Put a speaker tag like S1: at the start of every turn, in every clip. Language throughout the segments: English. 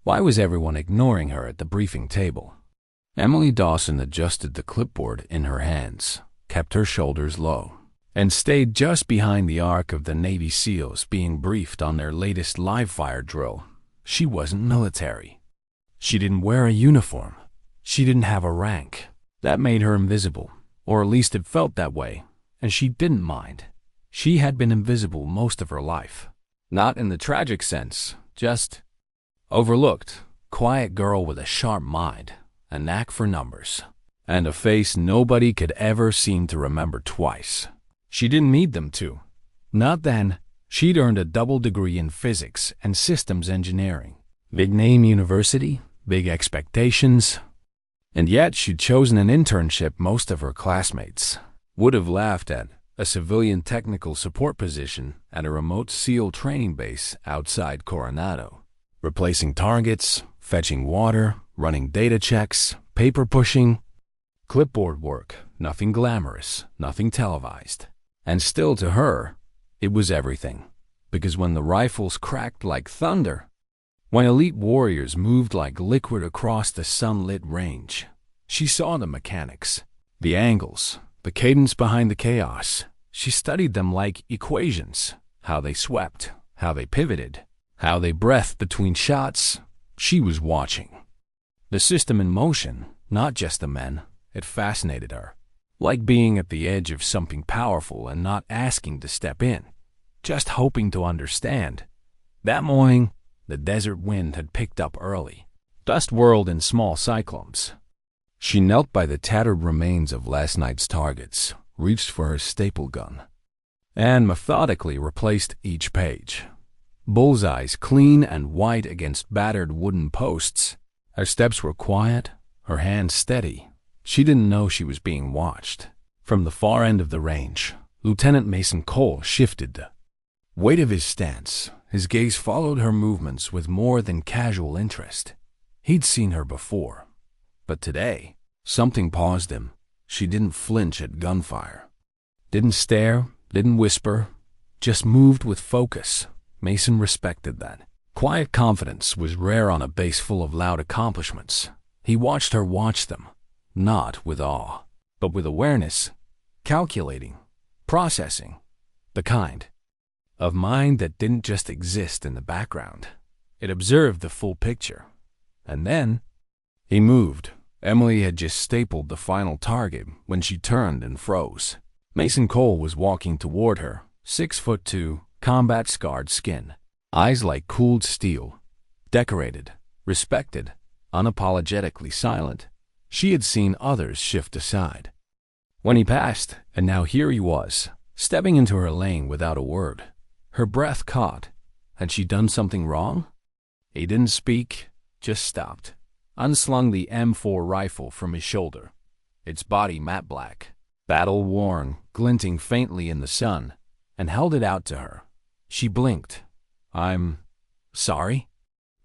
S1: Why was everyone ignoring her at the briefing table? Emily Dawson adjusted the clipboard in her hands, kept her shoulders low, and stayed just behind the arc of the Navy SEALs being briefed on their latest live-fire drill. She wasn't military. She didn't wear a uniform. She didn't have a rank. That made her invisible, or at least it felt that way, and she didn't mind. She had been invisible most of her life. Not in the tragic sense, just overlooked, quiet girl with a sharp mind, a knack for numbers, and a face nobody could ever seem to remember twice. She didn't need them to. Not then. She'd earned a double degree in physics and systems engineering. Big name university, big expectations. And yet she'd chosen an internship most of her classmates would have laughed at, a civilian technical support position at a remote SEAL training base outside Coronado. Replacing targets, fetching water, running data checks, paper pushing, clipboard work, nothing glamorous, nothing televised. And still to her, it was everything. Because when the rifles cracked like thunder, when elite warriors moved like liquid across the sunlit range, she saw the mechanics, the angles, the cadence behind the chaos. She studied them like equations, how they swept, how they pivoted, how they breathed between shots. She was watching. The system in motion, not just the men. It fascinated her. Like being at the edge of something powerful and not asking to step in, just hoping to understand. That morning, the desert wind had picked up early. Dust whirled in small cyclones. She knelt by the tattered remains of last night's targets, reached for her staple gun, and methodically replaced each page. Bullseyes clean and white against battered wooden posts. Her steps were quiet, her hands steady. She didn't know she was being watched. From the far end of the range, Lieutenant Mason Cole shifted the weight of his stance. His gaze followed her movements with more than casual interest. He'd seen her before. But today, something paused him. She didn't flinch at gunfire. Didn't stare, didn't whisper, just moved with focus. Mason respected that. Quiet confidence was rare on a base full of loud accomplishments. He watched her watch them. Not with awe, but with awareness, calculating, processing, the kind of mind that didn't just exist in the background. It observed the full picture. And then he moved. Emily had just stapled the final target when she turned and froze. Mason Cole was walking toward her, 6'2", combat-scarred skin, eyes like cooled steel, decorated, respected, unapologetically silent. She had seen others shift aside. When he passed, and now here he was, stepping into her lane without a word. Her breath caught. Had she done something wrong? He didn't speak, just stopped, unslung the M4 rifle from his shoulder, its body matte black, battle-worn, glinting faintly in the sun, and held it out to her. She blinked. "I'm sorry,"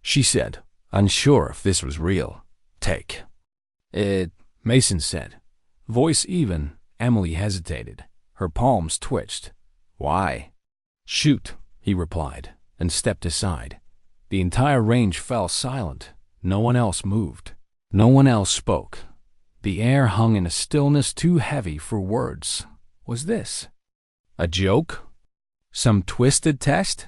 S1: she said, unsure if this was real. "Take it," Mason said. Voice even. Emily hesitated. Her palms twitched. "Why?" "Shoot," he replied, and stepped aside. The entire range fell silent. No one else moved. No one else spoke. The air hung in a stillness too heavy for words. Was this a joke? Some twisted test?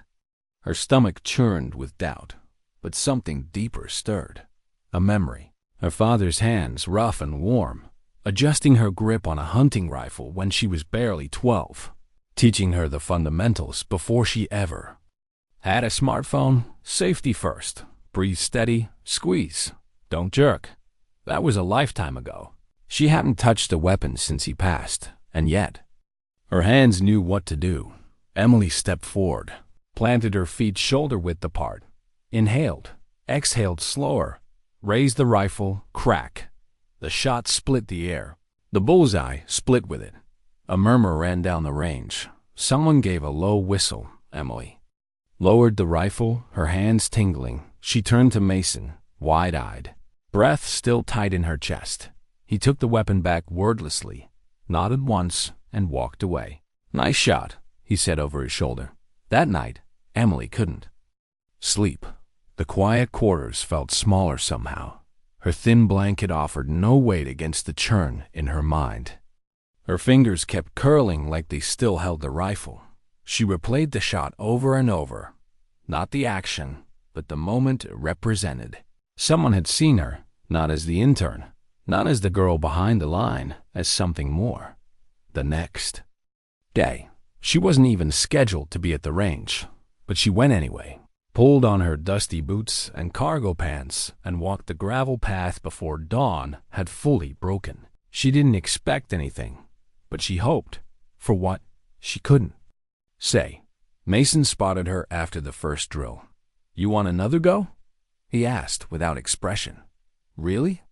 S1: Her stomach churned with doubt, but something deeper stirred. A memory. Her father's hands, rough and warm, adjusting her grip on a hunting rifle when she was barely 12, teaching her the fundamentals before she ever had a smartphone. Safety first. Breathe steady, squeeze. Don't jerk. That was a lifetime ago. She hadn't touched a weapon since he passed, and yet her hands knew what to do. Emily stepped forward, planted her feet shoulder-width apart, inhaled, exhaled slower, raised the rifle, crack. The shot split the air. The bullseye split with it. A murmur ran down the range. Someone gave a low whistle. Emily lowered the rifle, her hands tingling. She turned to Mason, wide-eyed, breath still tight in her chest. He took the weapon back wordlessly, nodded once, and walked away. "Nice shot," he said over his shoulder. That night, Emily couldn't sleep. The quiet quarters felt smaller somehow. Her thin blanket offered no weight against the churn in her mind. Her fingers kept curling like they still held the rifle. She replayed the shot over and over. Not the action, but the moment it represented. Someone had seen her, not as the intern, not as the girl behind the line, as something more. The next day, she wasn't even scheduled to be at the range, but she went anyway, pulled on her dusty boots and cargo pants, and walked the gravel path before dawn had fully broken. She didn't expect anything, but she hoped for what she couldn't say. Mason spotted her after the first drill. "You want another go?" he asked without expression. "Really?"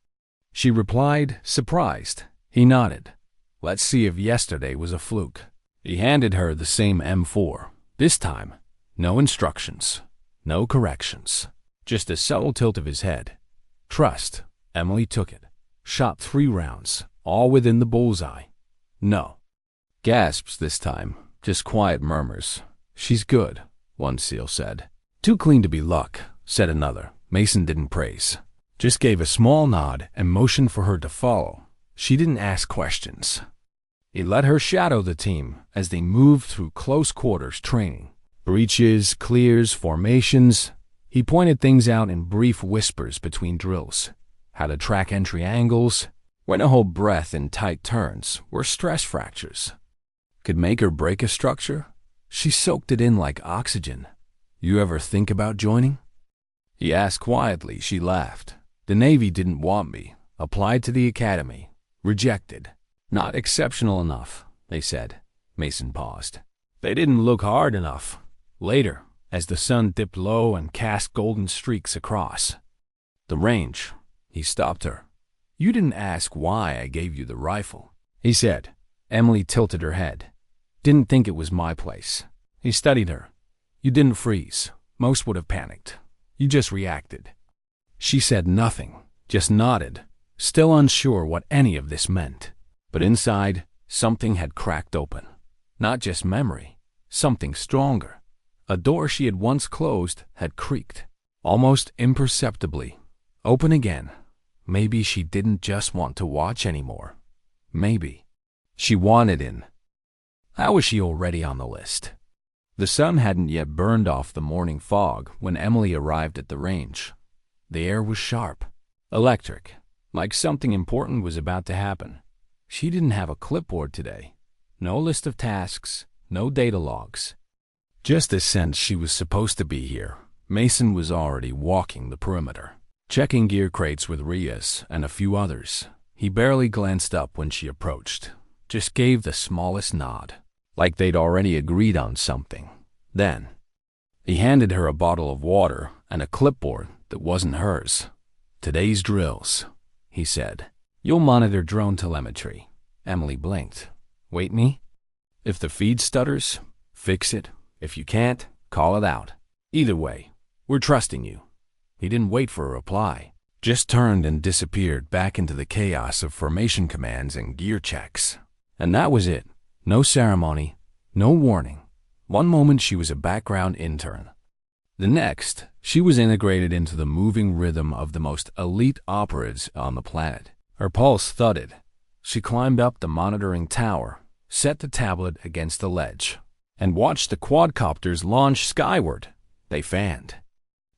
S1: She replied, surprised. He nodded. "Let's see if yesterday was a fluke." He handed her the same M4. This time, no instructions, no corrections, just a subtle tilt of his head. "Trust." Emily took it. Shot 3 rounds, all within the bullseye. "No." Gasps this time, just quiet murmurs. "She's good," one SEAL said. "Too clean to be luck," said another. Mason didn't praise, just gave a small nod and motioned for her to follow. She didn't ask questions. He let her shadow the team as they moved through close quarters training. Breaches, clears, formations. He pointed things out in brief whispers between drills. How to track entry angles, when to hold breath in tight turns where stress fractures could make or break a structure. She soaked it in like oxygen. "You ever think about joining?" he asked quietly. She laughed. "The Navy didn't want me. Applied to the academy. Rejected. Not exceptional enough," they said. Mason paused. "They didn't look hard enough." Later, as the sun dipped low and cast golden streaks across the range, he stopped her. "You didn't ask why I gave you the rifle," he said. Emily tilted her head. "Didn't think it was my place." He studied her. "You didn't freeze. Most would have panicked. You just reacted." She said nothing, just nodded, still unsure what any of this meant. But inside, something had cracked open. Not just memory, something stronger. A door she had once closed had creaked, almost imperceptibly. Open again. Maybe she didn't just want to watch anymore. Maybe she wanted in. How was she already on the list? The sun hadn't yet burned off the morning fog when Emily arrived at the range. The air was sharp, electric, like something important was about to happen. She didn't have a clipboard today. No list of tasks, no data logs. Just a sense she was supposed to be here. Mason was already walking the perimeter, checking gear crates with Rias and a few others. He barely glanced up when she approached, just gave the smallest nod, like they'd already agreed on something. Then, he handed her a bottle of water and a clipboard that wasn't hers. "Today's drills," he said. "You'll monitor drone telemetry." Emily blinked. "Wait me? If the feed stutters, fix it. If you can't, call it out. Either way, we're trusting you." He didn't wait for a reply, just turned and disappeared back into the chaos of formation commands and gear checks. And that was it. No ceremony, no warning. One moment she was a background intern. The next, she was integrated into the moving rhythm of the most elite operatives on the planet. Her pulse thudded. She climbed up the monitoring tower, set the tablet against the ledge, and watched the quadcopters launch skyward. They fanned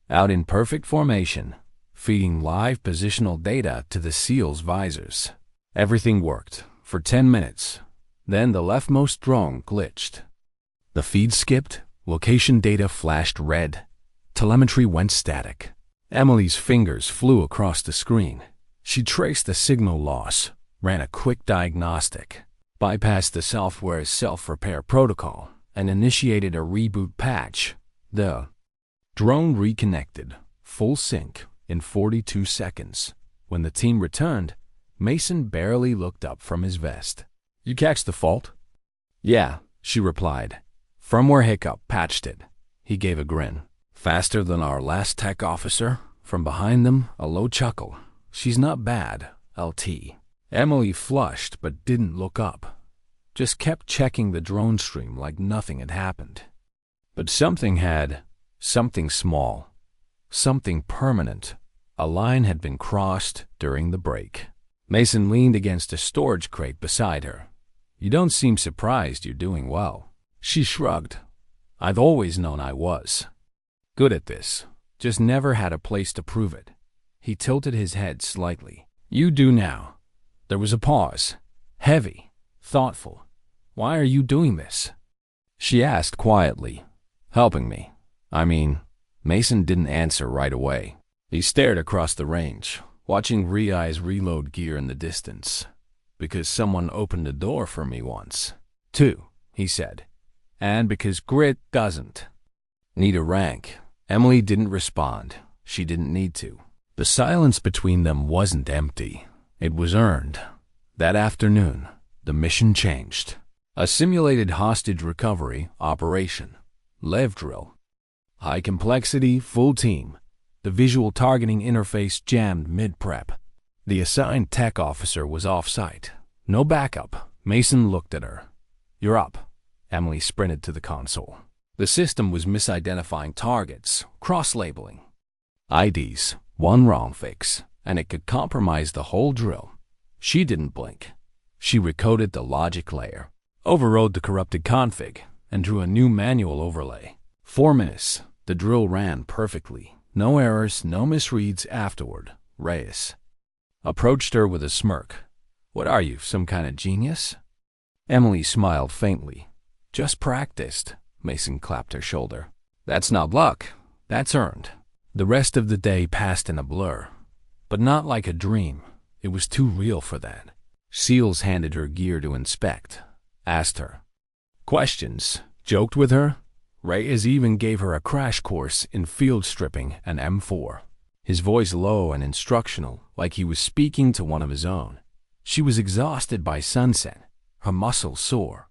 S1: out in perfect formation, feeding live positional data to the SEALs' visors. Everything worked for 10 minutes. Then the leftmost drone glitched. The feed skipped, location data flashed red, telemetry went static. Emily's fingers flew across the screen. She traced the signal loss, ran a quick diagnostic, bypassed the software's self-repair protocol, and initiated a reboot patch. The drone reconnected, full sync, in 42 seconds. When the team returned, Mason barely looked up from his vest. "You catch the fault?" "Yeah," she replied. "Firmware hiccup, patched it." He gave a grin. "Faster than our last tech officer?" From behind them, a low chuckle. "She's not bad, LT." Emily flushed but didn't look up. Just kept checking the drone stream like nothing had happened. But something small, something permanent. A line had been crossed during the break. Mason leaned against a storage crate beside her. "You don't seem surprised you're doing well." She shrugged. "I've always known I was good at this, just never had a place to prove it." He tilted his head slightly. "You do now." There was a pause, heavy, thoughtful. "Why are you doing this?" She asked quietly. "Helping me. I mean," Mason didn't answer right away. He stared across the range, watching Riai's reload gear in the distance. "Because someone opened the door for me once." "Too," he said. "And because grit doesn't need a rank." Emily didn't respond. She didn't need to. The silence between them wasn't empty. It was earned. That afternoon, the mission changed. A simulated hostage recovery operation. Lev drill. High complexity, full team. The visual targeting interface jammed mid-prep. The assigned tech officer was off-site. No backup. Mason looked at her. "You're up." Emily sprinted to the console. The system was misidentifying targets, cross-labeling IDs, one wrong fix, and it could compromise the whole drill. She didn't blink. She recoded the logic layer, overrode the corrupted config, and drew a new manual overlay. 4 minutes. The drill ran perfectly. No errors, no misreads afterward. Reyes approached her with a smirk. "What are you, some kind of genius?" Emily smiled faintly. "Just practiced." Mason clapped her shoulder. "That's not luck. That's earned." The rest of the day passed in a blur, but not like a dream. It was too real for that. Seals handed her gear to inspect, asked her questions, joked with her. Reyes even gave her a crash course in field stripping and M4. His voice low and instructional, like he was speaking to one of his own. She was exhausted by sunset, her muscles sore,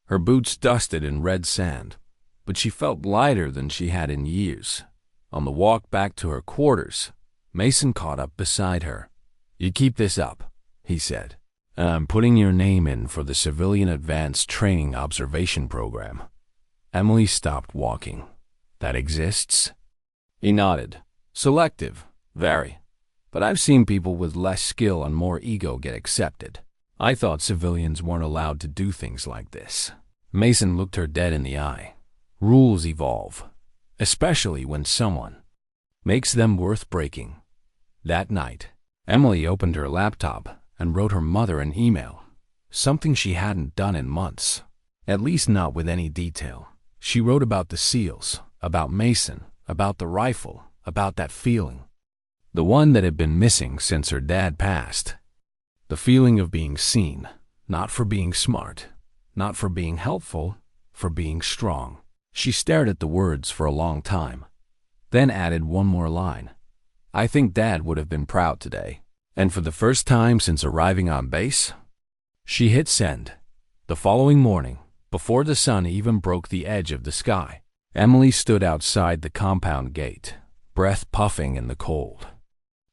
S1: her boots dusted in red sand, but she felt lighter than she had in years. On the walk back to her quarters, Mason caught up beside her. "You keep this up," he said. "I'm putting your name in for the Civilian Advanced Training Observation Program." Emily stopped walking. "That exists?" He nodded. "Selective, very. But I've seen people with less skill and more ego get accepted. I thought civilians weren't allowed to do things like this." Mason looked her dead in the eye. "Rules evolve, especially when someone makes them worth breaking." That night, Emily opened her laptop and wrote her mother an email, something she hadn't done in months, at least not with any detail. She wrote about the SEALs, about Mason, about the rifle, about that feeling. The one that had been missing since her dad passed. The feeling of being seen, not for being smart, not for being helpful, for being strong. She stared at the words for a long time, then added one more line. "I think Dad would have been proud today." And for the first time since arriving on base, she hit send. The following morning, before the sun even broke the edge of the sky, Emily stood outside the compound gate, breath puffing in the cold.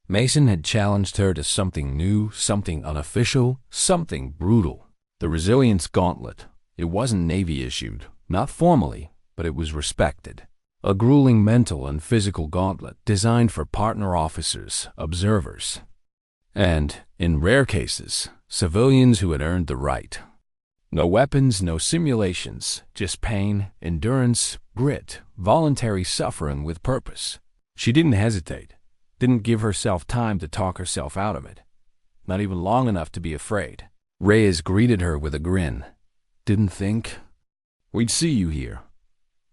S1: Mason had challenged her to something new, something unofficial, something brutal. The Resilience Gauntlet. It wasn't Navy-issued, not formally, but it was respected. A grueling mental and physical gauntlet designed for partner officers, observers, and, in rare cases, civilians who had earned the right. No weapons, no simulations, just pain, endurance, grit, voluntary suffering with purpose. She didn't hesitate, didn't give herself time to talk herself out of it, not even long enough to be afraid. Reyes greeted her with a grin. "Didn't think we'd see you here.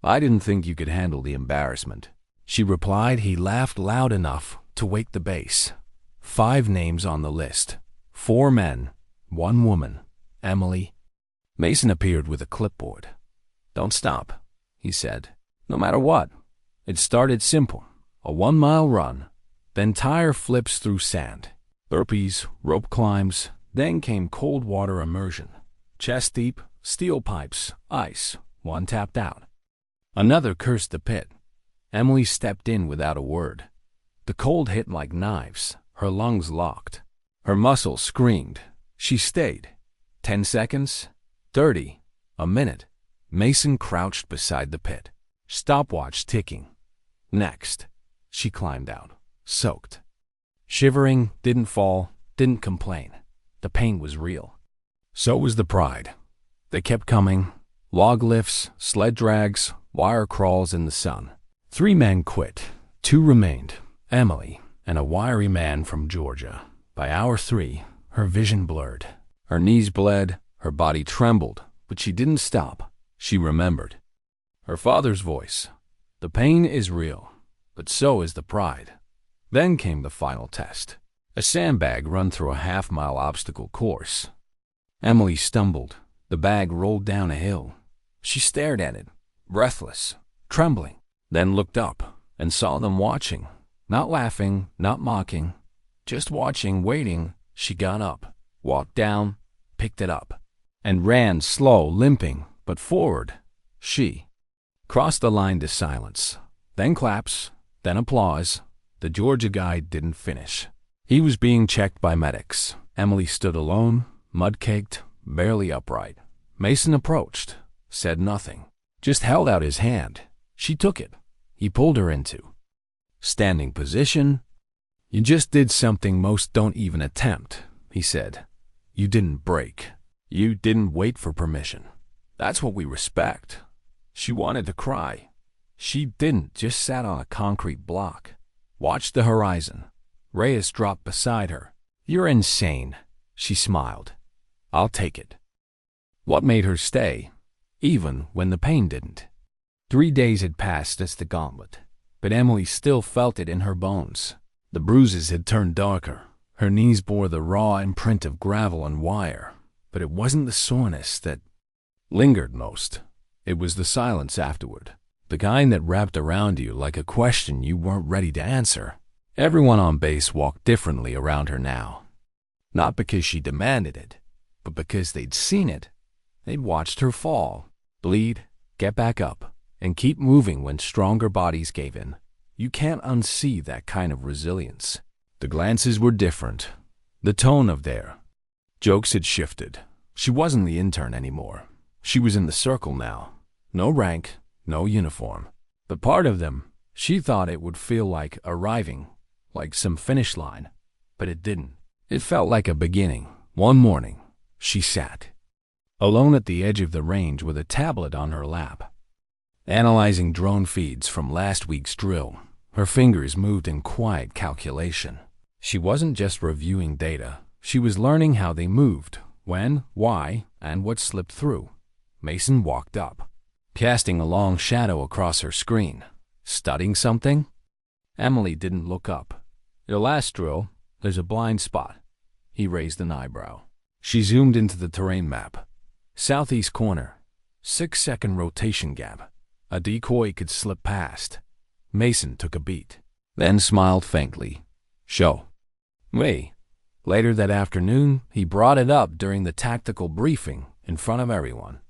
S1: I didn't think you could handle the embarrassment." She replied. He laughed loud enough to wake the base. 5 names on the list. 4 men, 1 woman. Emily. Mason appeared with a clipboard. "Don't stop," he said. "No matter what." It started simple. A 1-mile run, then tire flips through sand, burpees, rope climbs, then came cold water immersion. Chest deep, steel pipes, ice. 1 tapped out. Another cursed the pit. Emily stepped in without a word. The cold hit like knives. Her lungs locked. Her muscles screamed. She stayed. 10 seconds. 30. A minute. Mason crouched beside the pit. Stopwatch ticking. Next. She climbed out, soaked. Shivering, didn't fall, didn't complain. The pain was real. So was the pride. They kept coming. Log lifts, sled drags, wire crawls in the sun. 3 men quit. 2 remained, Emily and a wiry man from Georgia. By hour 3, her vision blurred. Her knees bled, her body trembled, but she didn't stop. She remembered. Her father's voice. The pain is real, but so is the pride. Then came the final test. A sandbag run through a half-mile obstacle course. Emily stumbled. The bag rolled down a hill. She stared at it, breathless, trembling, then looked up and saw them watching. Not laughing, not mocking, just watching, waiting. She got up, walked down, picked it up, and ran slow, limping, but forward. She crossed the line to silence, then claps, then applause. The Georgia guide didn't finish. He was being checked by medics. Emily stood alone, mud-caked, barely upright. Mason approached, said nothing, just held out his hand. She took it. He pulled her into standing position. You just did something most don't even attempt, he said. You didn't break. You didn't wait for permission. That's what we respect. She wanted to cry. She didn't, just sat on a concrete block. Watched the horizon. Reyes dropped beside her. You're insane, she smiled. I'll take it. What made her stay, even when the pain didn't? 3 days had passed as the gauntlet, but Emily still felt it in her bones. The bruises had turned darker. Her knees bore the raw imprint of gravel and wire, but it wasn't the soreness that lingered most. It was the silence afterward, the kind that wrapped around you like a question you weren't ready to answer. Everyone on base walked differently around her now. Not because she demanded it, but because they'd seen it. They'd watched her fall, bleed, get back up, and keep moving when stronger bodies gave in. You can't unsee that kind of resilience. The glances were different. The tone of their jokes had shifted. She wasn't the intern anymore. She was in the circle now. No rank, no uniform. But part of them, she thought it would feel like arriving, like some finish line. But it didn't. It felt like a beginning. One morning, she sat alone at the edge of the range with a tablet on her lap, analyzing drone feeds from last week's drill. Her fingers moved in quiet calculation. She wasn't just reviewing data. She was learning how they moved, when, why, and what slipped through. Mason walked up, casting a long shadow across her screen. Studying something? Emily didn't look up. Your last drill, there's a blind spot. He raised an eyebrow. She zoomed into the terrain map. Southeast corner, 6-second rotation gap. A decoy could slip past. Mason took a beat, then smiled faintly. Show. Wait. Later that afternoon, he brought it up during the tactical briefing in front of everyone.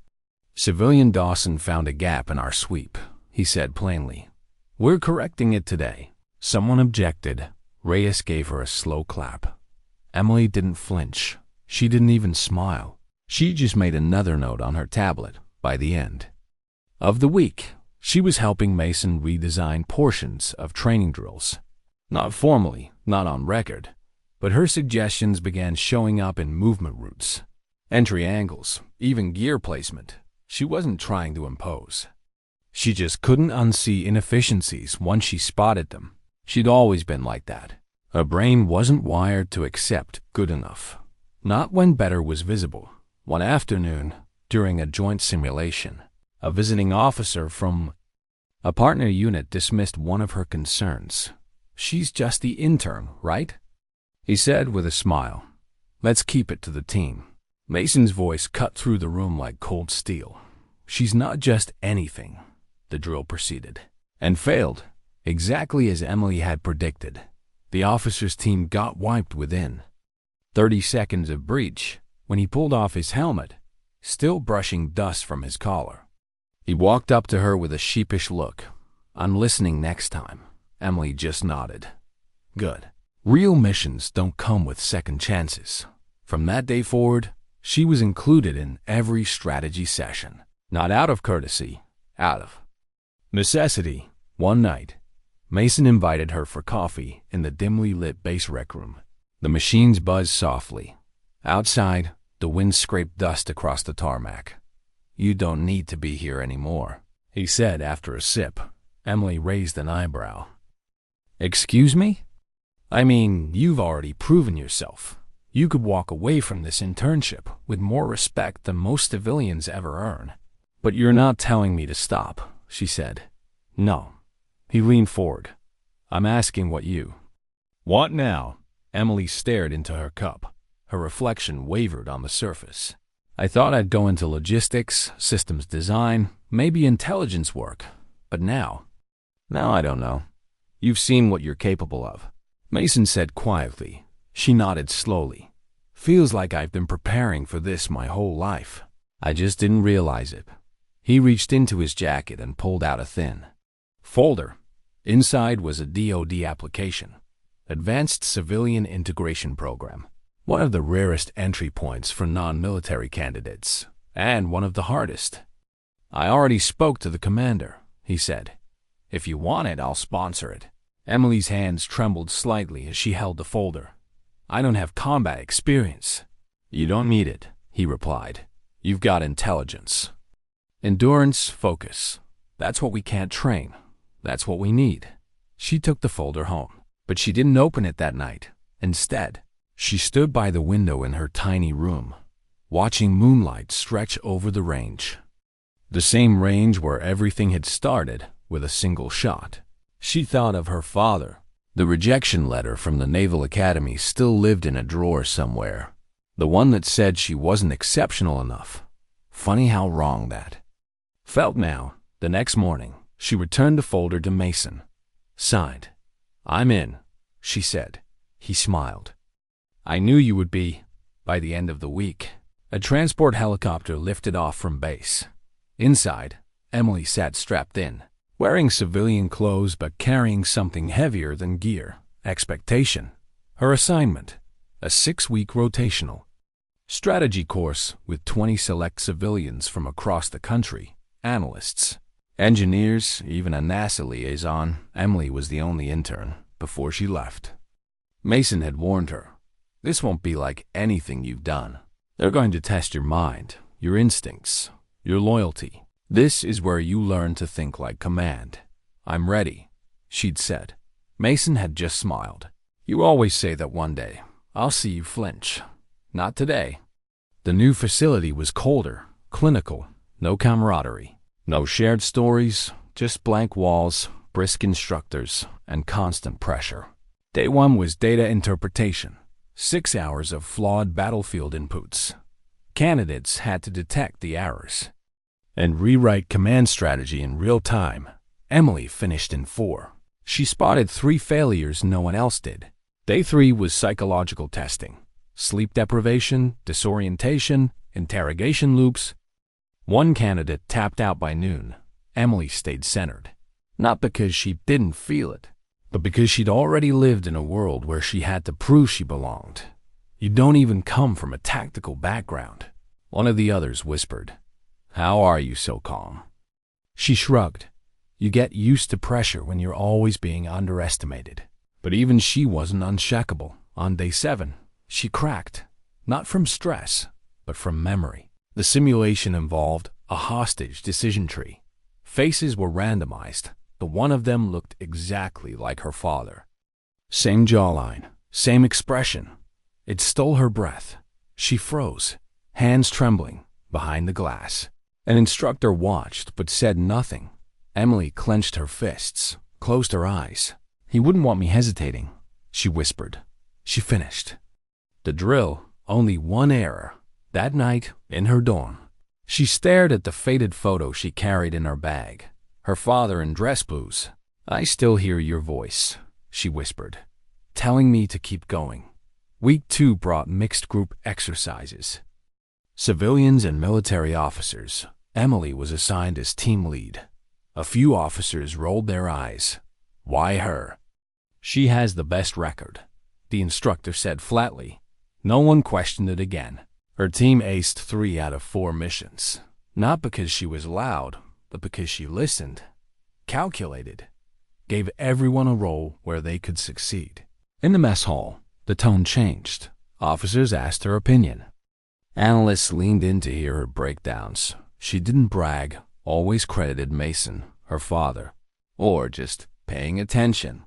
S1: Civilian Dawson found a gap in our sweep, he said plainly. We're correcting it today. Someone objected. Reyes gave her a slow clap. Emily didn't flinch. She didn't even smile. She just made another note on her tablet. By the end of the week, she was helping Mason redesign portions of training drills. Not formally, not on record, but her suggestions began showing up in movement routes, entry angles, even gear placement. She wasn't trying to impose. She just couldn't unsee inefficiencies once she spotted them. She'd always been like that. Her brain wasn't wired to accept good enough. Not when better was visible. One afternoon, during a joint simulation, a visiting officer from a partner unit dismissed one of her concerns. She's just the intern, right? He said with a smile. Let's keep it to the team. Mason's voice cut through the room like cold steel. She's not just anything, the drill proceeded, and failed, exactly as Emily had predicted. The officer's team got wiped within 30 seconds of breach when he pulled off his helmet, still brushing dust from his collar. He walked up to her with a sheepish look. I'm listening next time. Emily just nodded. Good. Real missions don't come with second chances. From that day forward, she was included in every strategy session. Not out of courtesy, out of necessity. One night, Mason invited her for coffee in the dimly lit base rec room. The machines buzzed softly. Outside, the wind scraped dust across the tarmac. "You don't need to be here anymore," he said after a sip. Emily raised an eyebrow. "Excuse me? I mean, you've already proven yourself. You could walk away from this internship with more respect than most civilians ever earn." "But you're not telling me to stop," she said. "No." He leaned forward. "I'm asking what you—" "Want now?" Emily stared into her cup. Her reflection wavered on the surface. "I thought I'd go into logistics, systems design, maybe intelligence work. But now I don't know. You've seen what you're capable of." Mason said quietly. She nodded slowly. "Feels like I've been preparing for this my whole life. I just didn't realize it." He reached into his jacket and pulled out a thin folder. Inside was a DoD application, Advanced Civilian Integration Program, one of the rarest entry points for non-military candidates, and one of the hardest. "I already spoke to the commander," he said. "If you want it, I'll sponsor it." Emily's hands trembled slightly as she held the folder. "I don't have combat experience." "You don't need it," he replied. "You've got intelligence. Endurance, focus. That's what we can't train. That's what we need." She took the folder home, but she didn't open it that night. Instead, she stood by the window in her tiny room, watching moonlight stretch over the range. The same range where everything had started with a single shot. She thought of her father. The rejection letter from the Naval Academy still lived in a drawer somewhere. The one that said she wasn't exceptional enough. Funny how wrong that felt now. The next morning, she returned the folder to Mason. Signed. "I'm in," she said. He smiled. "I knew you would be by the end of the week." A transport helicopter lifted off from base. Inside, Emily sat strapped in, wearing civilian clothes but carrying something heavier than gear. Expectation. Her assignment, a 6-week rotational strategy course with 20 select civilians from across the country, analysts, engineers, even a NASA liaison. Emily was the only intern before she left. Mason had warned her, "This won't be like anything you've done. They're going to test your mind, your instincts, your loyalty. This is where you learn to think like command." "I'm ready," she'd said. Mason had just smiled. "You always say that one day. I'll see you flinch. Not today." The new facility was colder, clinical, no camaraderie, no shared stories, just blank walls, brisk instructors, and constant pressure. Day one was data interpretation, 6 hours of flawed battlefield inputs. Candidates had to detect the errors and rewrite command strategy in real time. Emily finished in 4. She spotted 3 failures no one else did. Day 3 was psychological testing. Sleep deprivation, disorientation, interrogation loops. One candidate tapped out by noon. Emily stayed centered. Not because she didn't feel it, but because she'd already lived in a world where she had to prove she belonged. "You don't even come from a tactical background," one of the others whispered. "How are you so calm?" She shrugged. "You get used to pressure when you're always being underestimated." But even she wasn't unshakable. On day 7, she cracked, not from stress, but from memory. The simulation involved a hostage decision tree. Faces were randomized. The one of them looked exactly like her father. Same jawline, same expression. It stole her breath. She froze, hands trembling, behind the glass. An instructor watched but said nothing. Emily clenched her fists, closed her eyes. "He wouldn't want me hesitating," she whispered. She finished. The drill, only one error. That night, in her dorm, she stared at the faded photo she carried in her bag. Her father in dress blues. "I still hear your voice," she whispered, telling me to keep going. Week 2 brought mixed group exercises. Civilians and military officers. Emily was assigned as team lead. A few officers rolled their eyes. "Why her? She has the best record," the instructor said flatly. No one questioned it again. Her team aced 3 out of 4 missions. Not because she was loud, but because she listened, calculated, gave everyone a role where they could succeed. In the mess hall, the tone changed. Officers asked her opinion. Analysts leaned in to hear her breakdowns. She didn't brag, always credited Mason, her father, or just paying attention.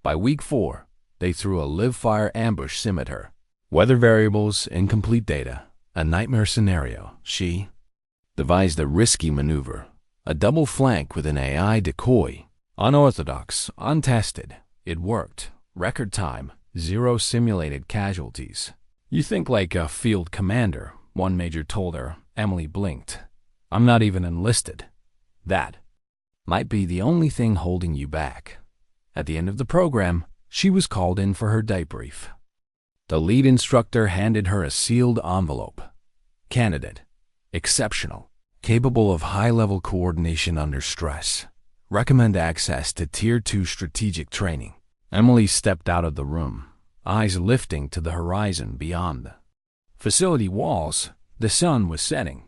S1: By week 4, they threw a live-fire ambush sim at her. Weather variables, incomplete data, a nightmare scenario. She devised a risky maneuver, a double flank with an AI decoy. Unorthodox, untested. It worked. Record time, 0 simulated casualties. You think like a field commander, one major told her. Emily blinked. I'm not even enlisted. That might be the only thing holding you back. At the end of the program, she was called in for her debrief. The lead instructor handed her a sealed envelope. Candidate. Exceptional. Capable of high-level coordination under stress. Recommend access to Tier 2 strategic training. Emily stepped out of the room, eyes lifting to the horizon beyond the facility walls. The sun was setting,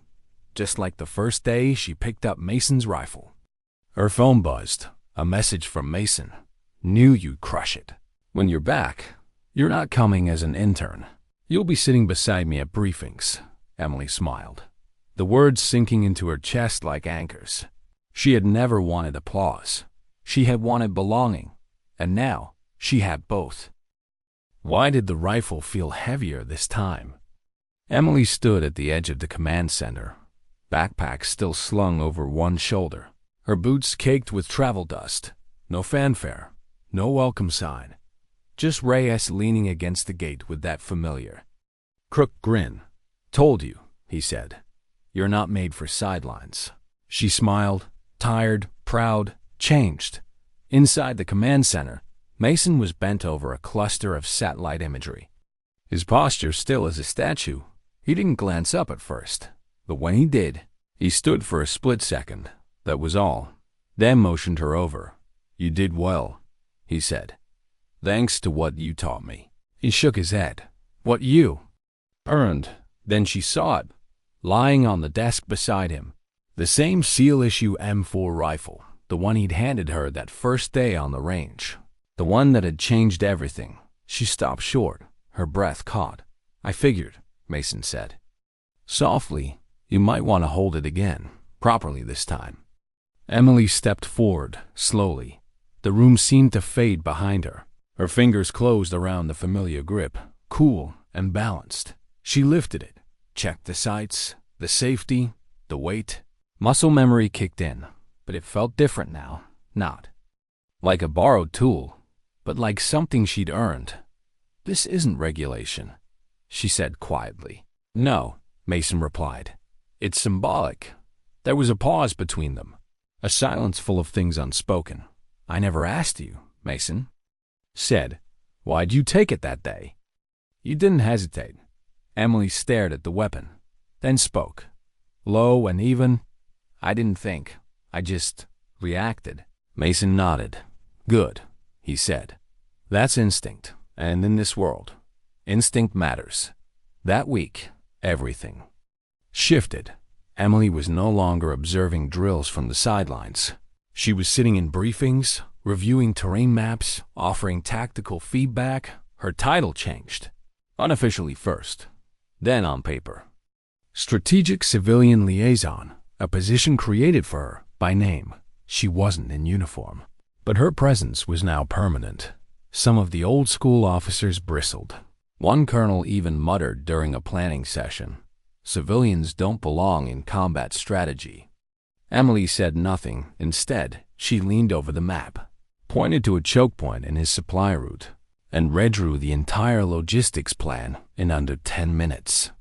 S1: just like the first day she picked up Mason's rifle. Her phone buzzed. A message from Mason. Knew you'd crush it. When you're back, you're not coming as an intern. You'll be sitting beside me at briefings. Emily smiled, the words sinking into her chest like anchors. She had never wanted applause. She had wanted belonging, and now she had both. Why did the rifle feel heavier this time? Emily stood at the edge of the command center, backpack still slung over one shoulder, her boots caked with travel dust. No fanfare, no welcome sign. Just Reyes leaning against the gate with that familiar crook grin. Told you, he said. You're not made for sidelines. She smiled, tired, proud, changed. Inside the command center, Mason was bent over a cluster of satellite imagery. His posture still as a statue. He didn't glance up at first, but when he did, he stood for a split second. That was all. Then motioned her over. You did well, he said. Thanks to what you taught me. He shook his head. What you earned. Then she saw it, lying on the desk beside him. The same seal-issue M4 rifle, the one he'd handed her that first day on the range. The one that had changed everything. She stopped short, her breath caught. I figured, Mason said. Softly, you might want to hold it again, properly this time. Emily stepped forward, slowly. The room seemed to fade behind her. Her fingers closed around the familiar grip, cool and balanced. She lifted it, checked the sights, the safety, the weight. Muscle memory kicked in, but it felt different now. Not like a borrowed tool, but like something she'd earned. This isn't regulation, she said quietly. No, Mason replied. It's symbolic. There was a pause between them, a silence full of things unspoken. I never asked you, Mason said. Why'd you take it that day? You didn't hesitate. Emily stared at the weapon, then spoke. Low and even. I didn't think. I just reacted. Mason nodded. Good, he said. That's instinct, and in this world, instinct matters. That week, everything shifted. Emily was no longer observing drills from the sidelines. She was sitting in briefings, reviewing terrain maps, offering tactical feedback. Her title changed. Unofficially first, then on paper. Strategic Civilian Liaison, a position created for her by name. She wasn't in uniform, but her presence was now permanent. Some of the old-school officers bristled. One colonel even muttered during a planning session, "Civilians don't belong in combat strategy." Emily said nothing. Instead, she leaned over the map, pointed to a choke point in his supply route, and redrew the entire logistics plan in under 10 minutes,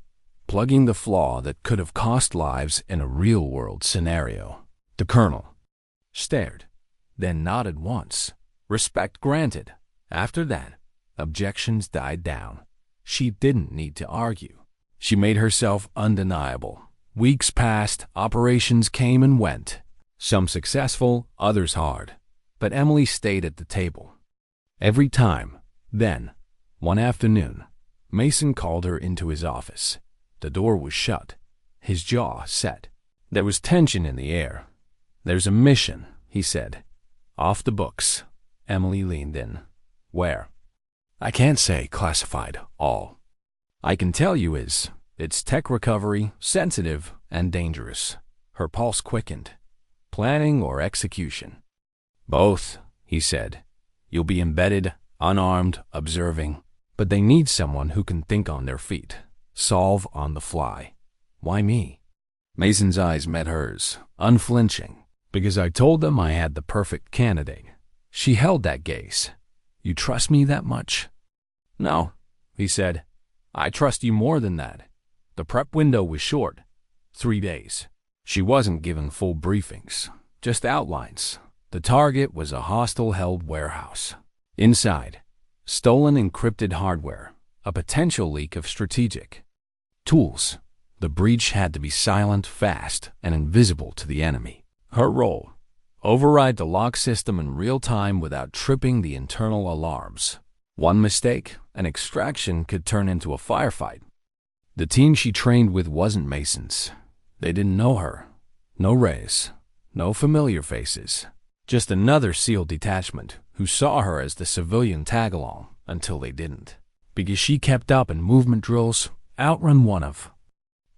S1: plugging the flaw that could have cost lives in a real-world scenario. The colonel stared, then nodded once. Respect granted. After that, objections died down. She didn't need to argue. She made herself undeniable. Weeks passed, operations came and went, some successful, others hard. But Emily stayed at the table. Every time. Then, one afternoon, Mason called her into his office. The door was shut, his jaw set. There was tension in the air. There's a mission, he said. Off the books. Emily leaned in. Where? I can't say classified, all. I can tell you is, it's tech recovery, sensitive, and dangerous. Her pulse quickened. Planning or execution? Both, he said. You'll be embedded, unarmed, observing. But they need someone who can think on their feet, solve on the fly. Why me? Mason's eyes met hers, unflinching. Because I told them I had the perfect candidate. She held that gaze. You trust me that much? No, he said. I trust you more than that. The prep window was short. 3 days. She wasn't given full briefings, just outlines. The target was a hostile-held warehouse. Inside, stolen encrypted hardware, a potential leak of strategic tools. The breach had to be silent, fast, and invisible to the enemy. Her role: override the lock system in real time without tripping the internal alarms. One mistake, and extraction could turn into a firefight. The team she trained with wasn't Mason's. They didn't know her. No rays, no familiar faces. Just another SEAL detachment who saw her as the civilian tag-along until they didn't. Because she kept up in movement drills, outrun one of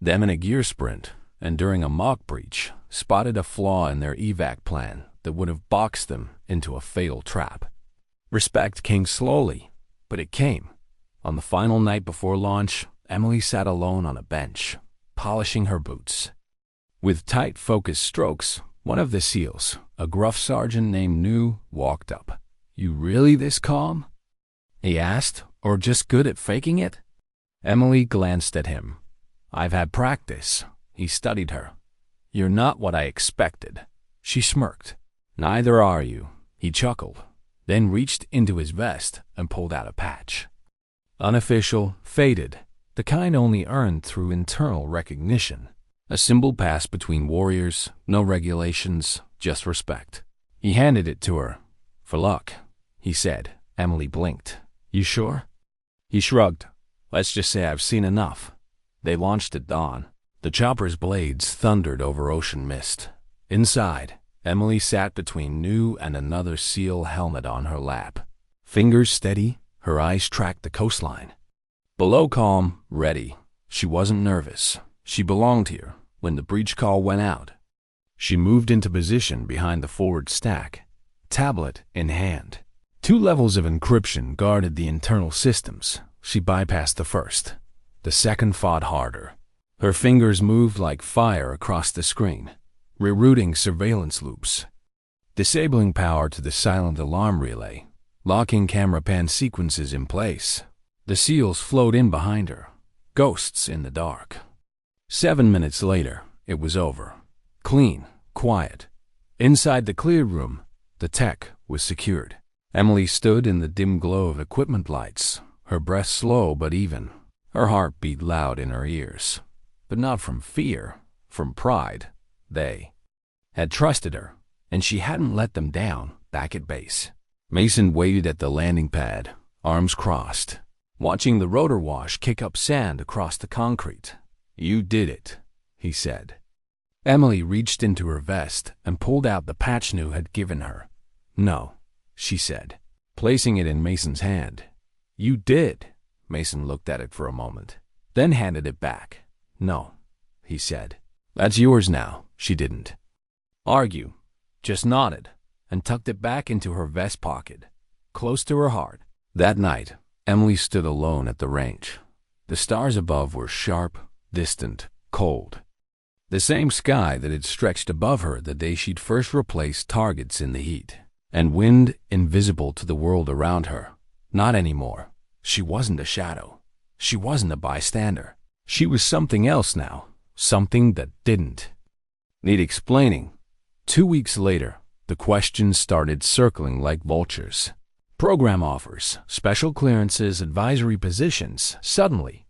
S1: them in a gear sprint, and during a mock breach, spotted a flaw in their evac plan that would have boxed them into a fatal trap. Respect came slowly, but it came. On the final night before launch, Emily sat alone on a bench, polishing her boots. With tight, focused strokes, one of the SEALs, a gruff sergeant named New, walked up. You really this calm? He asked, or just good at faking it? Emily glanced at him. I've had practice. He studied her. You're not what I expected. She smirked. Neither are you. He chuckled, then reached into his vest and pulled out a patch. Unofficial, faded, the kind only earned through internal recognition. A symbol passed between warriors, no regulations, just respect. He handed it to her. For luck, he said. Emily blinked. You sure? He shrugged. Let's just say I've seen enough. They launched at dawn. The chopper's blades thundered over ocean mist. Inside, Emily sat between New and another SEAL, helmet on her lap. Fingers steady, her eyes tracked the coastline. Below calm, ready. She wasn't nervous. She belonged here when the breach call went out. She moved into position behind the forward stack, tablet in hand. 2 levels of encryption guarded the internal systems. She bypassed the first. The second fought harder. Her fingers moved like fire across the screen, rerouting surveillance loops, disabling power to the silent alarm relay, locking camera pan sequences in place. The SEALs flowed in behind her, ghosts in the dark. 7 minutes later, it was over. Clean, quiet. Inside the cleared room, the tech was secured. Emily stood in the dim glow of equipment lights, her breath slow but even. Her heart beat loud in her ears. But not from fear, from pride. They had trusted her, and she hadn't let them down back at base. Mason waited at the landing pad, arms crossed, watching the rotor wash kick up sand across the concrete. You did it, he said. Emily reached into her vest and pulled out the patch New had given her. No, she said, placing it in Mason's hand. You did. Mason looked at it for a moment, then handed it back. No, he said. That's yours now. She didn't argue, just nodded, and tucked it back into her vest pocket, close to her heart. That night, Emily stood alone at the range. The stars above were sharp, distant, cold. The same sky that had stretched above her the day she'd first replaced targets in the heat. And wind invisible to the world around her. Not anymore. She wasn't a shadow. She wasn't a bystander. She was something else now. Something that didn't need explaining. 2 weeks later, the questions started circling like vultures. Program offers, special clearances, advisory positions. Suddenly,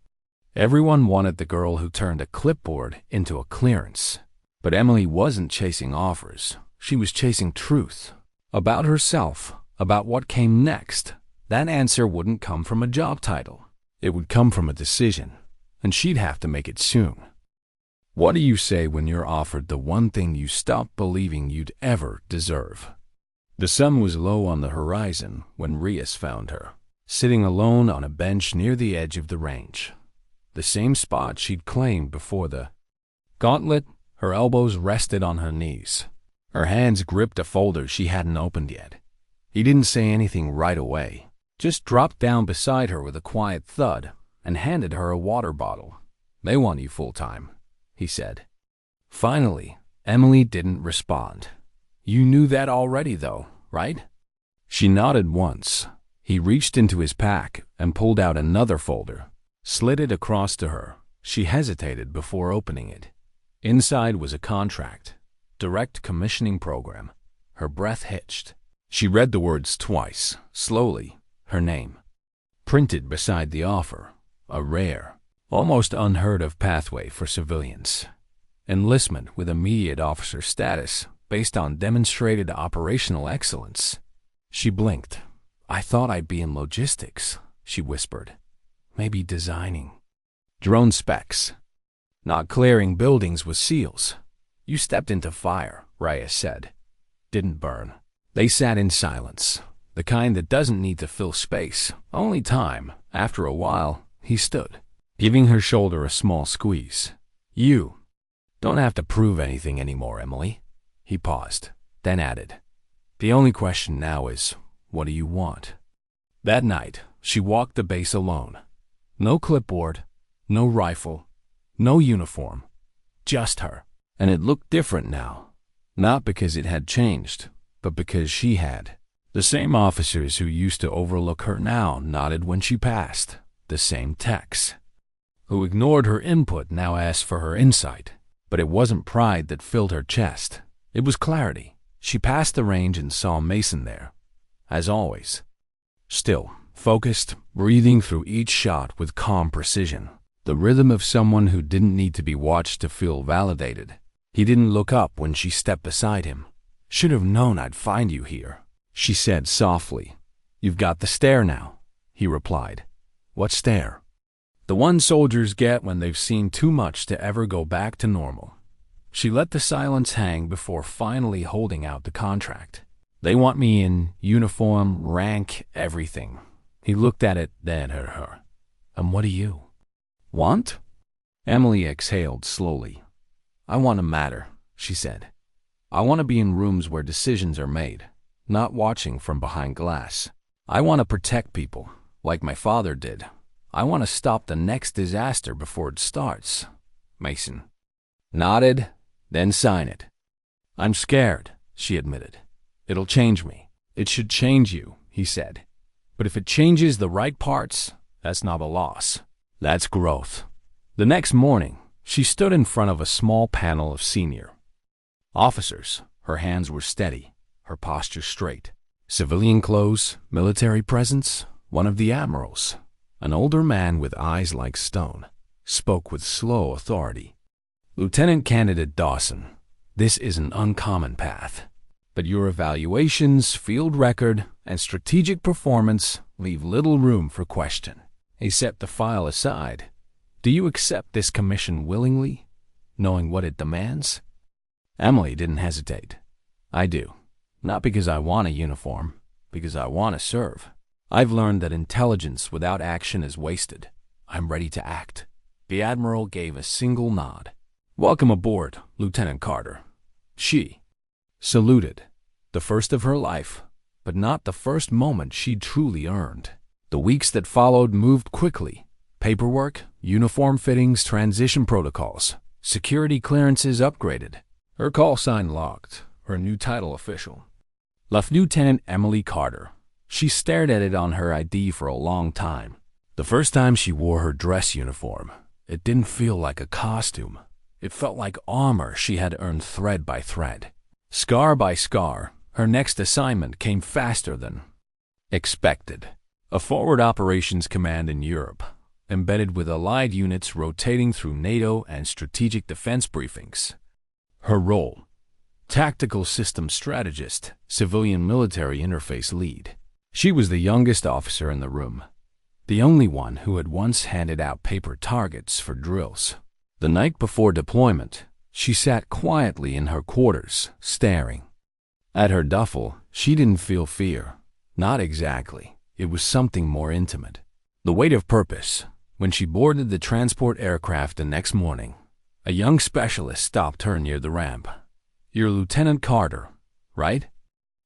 S1: everyone wanted the girl who turned a clipboard into a clearance. But Emily wasn't chasing offers. She was chasing truth. About herself, about what came next. That answer wouldn't come from a job title. It would come from a decision, and she'd have to make it soon. What do you say when you're offered the one thing you stopped believing you'd ever deserve? The sun was low on the horizon when Rias found her, sitting alone on a bench near the edge of the range. The same spot she'd claimed before the gauntlet. Her elbows rested on her knees. Her hands gripped a folder she hadn't opened yet. He didn't say anything right away, just dropped down beside her with a quiet thud and handed her a water bottle. "They want you full-time," he said. Finally, Emily didn't respond. "You knew that already, though, right?" She nodded once. He reached into his pack and pulled out another folder, slid it across to her. She hesitated before opening it. Inside was a contract, direct commissioning program. Her breath hitched. She read the words twice, slowly, her name. Printed beside the offer, a rare, almost unheard-of pathway for civilians. Enlistment with immediate officer status based on demonstrated operational excellence. She blinked. "I thought I'd be in logistics," she whispered. "Maybe designing." Drone specs. "Not clearing buildings with SEALs. You stepped into fire," Rias said. "Didn't burn." They sat in silence, the kind that doesn't need to fill space, only time. After a while, he stood, giving her shoulder a small squeeze. "You don't have to prove anything anymore, Emily." He paused, then added, "The only question now is, what do you want?" That night, she walked the base alone. No clipboard, no rifle, no uniform, just her. And it looked different now, not because it had changed, but because she had. The same officers who used to overlook her now nodded when she passed. The same techs who ignored her input now asked for her insight. But it wasn't pride that filled her chest. It was clarity. She passed the range and saw Mason there, as always. Still, focused, breathing through each shot with calm precision. The rhythm of someone who didn't need to be watched to feel validated. He didn't look up when she stepped beside him. "Should have known I'd find you here," she said softly. "You've got the stare now," he replied. "What stare?" "The one soldiers get when they've seen too much to ever go back to normal." She let the silence hang before finally holding out the contract. "They want me in uniform, rank, everything." He looked at it, then at her. "And what do you want?" Emily exhaled slowly. "I want to matter," she said. "I want to be in rooms where decisions are made, not watching from behind glass. I want to protect people, like my father did. I want to stop the next disaster before it starts." Mason nodded, then sign it. "I'm scared," she admitted. "It'll change me." "It should change you," he said. "But if it changes the right parts, that's not a loss. That's growth." The next morning, she stood in front of a small panel of senior officers. Her hands were steady, her posture straight. Civilian clothes, military presence. One of the admirals, an older man with eyes like stone, spoke with slow authority. "Lieutenant Candidate Dawson, this is an uncommon path, but your evaluations, field record, and strategic performance leave little room for question." He set the file aside. "Do you accept this commission willingly, knowing what it demands?" Emily didn't hesitate. "I do. Not because I want a uniform, because I want to serve. I've learned that intelligence without action is wasted. I'm ready to act." The Admiral gave a single nod. "Welcome aboard, Lieutenant Carter." She saluted, the first of her life, but not the first moment she'd truly earned. The weeks that followed moved quickly. Paperwork, uniform fittings, transition protocols, security clearances upgraded. Her call sign locked, her new title official. Lieutenant Emily Carter. She stared at it on her ID for a long time. The first time she wore her dress uniform, it didn't feel like a costume. It felt like armor she had earned thread by thread. Scar by scar, her next assignment came faster than expected. A forward operations command in Europe, embedded with allied units rotating through NATO and strategic defense briefings. Her role: tactical systems strategist, civilian-military interface lead. She was the youngest officer in the room, the only one who had once handed out paper targets for drills. The night before deployment, she sat quietly in her quarters, staring. At her duffel, she didn't feel fear. Not exactly. It was something more intimate. The weight of purpose. When she boarded the transport aircraft the next morning, a young specialist stopped her near the ramp. "You're Lieutenant Carter, right?"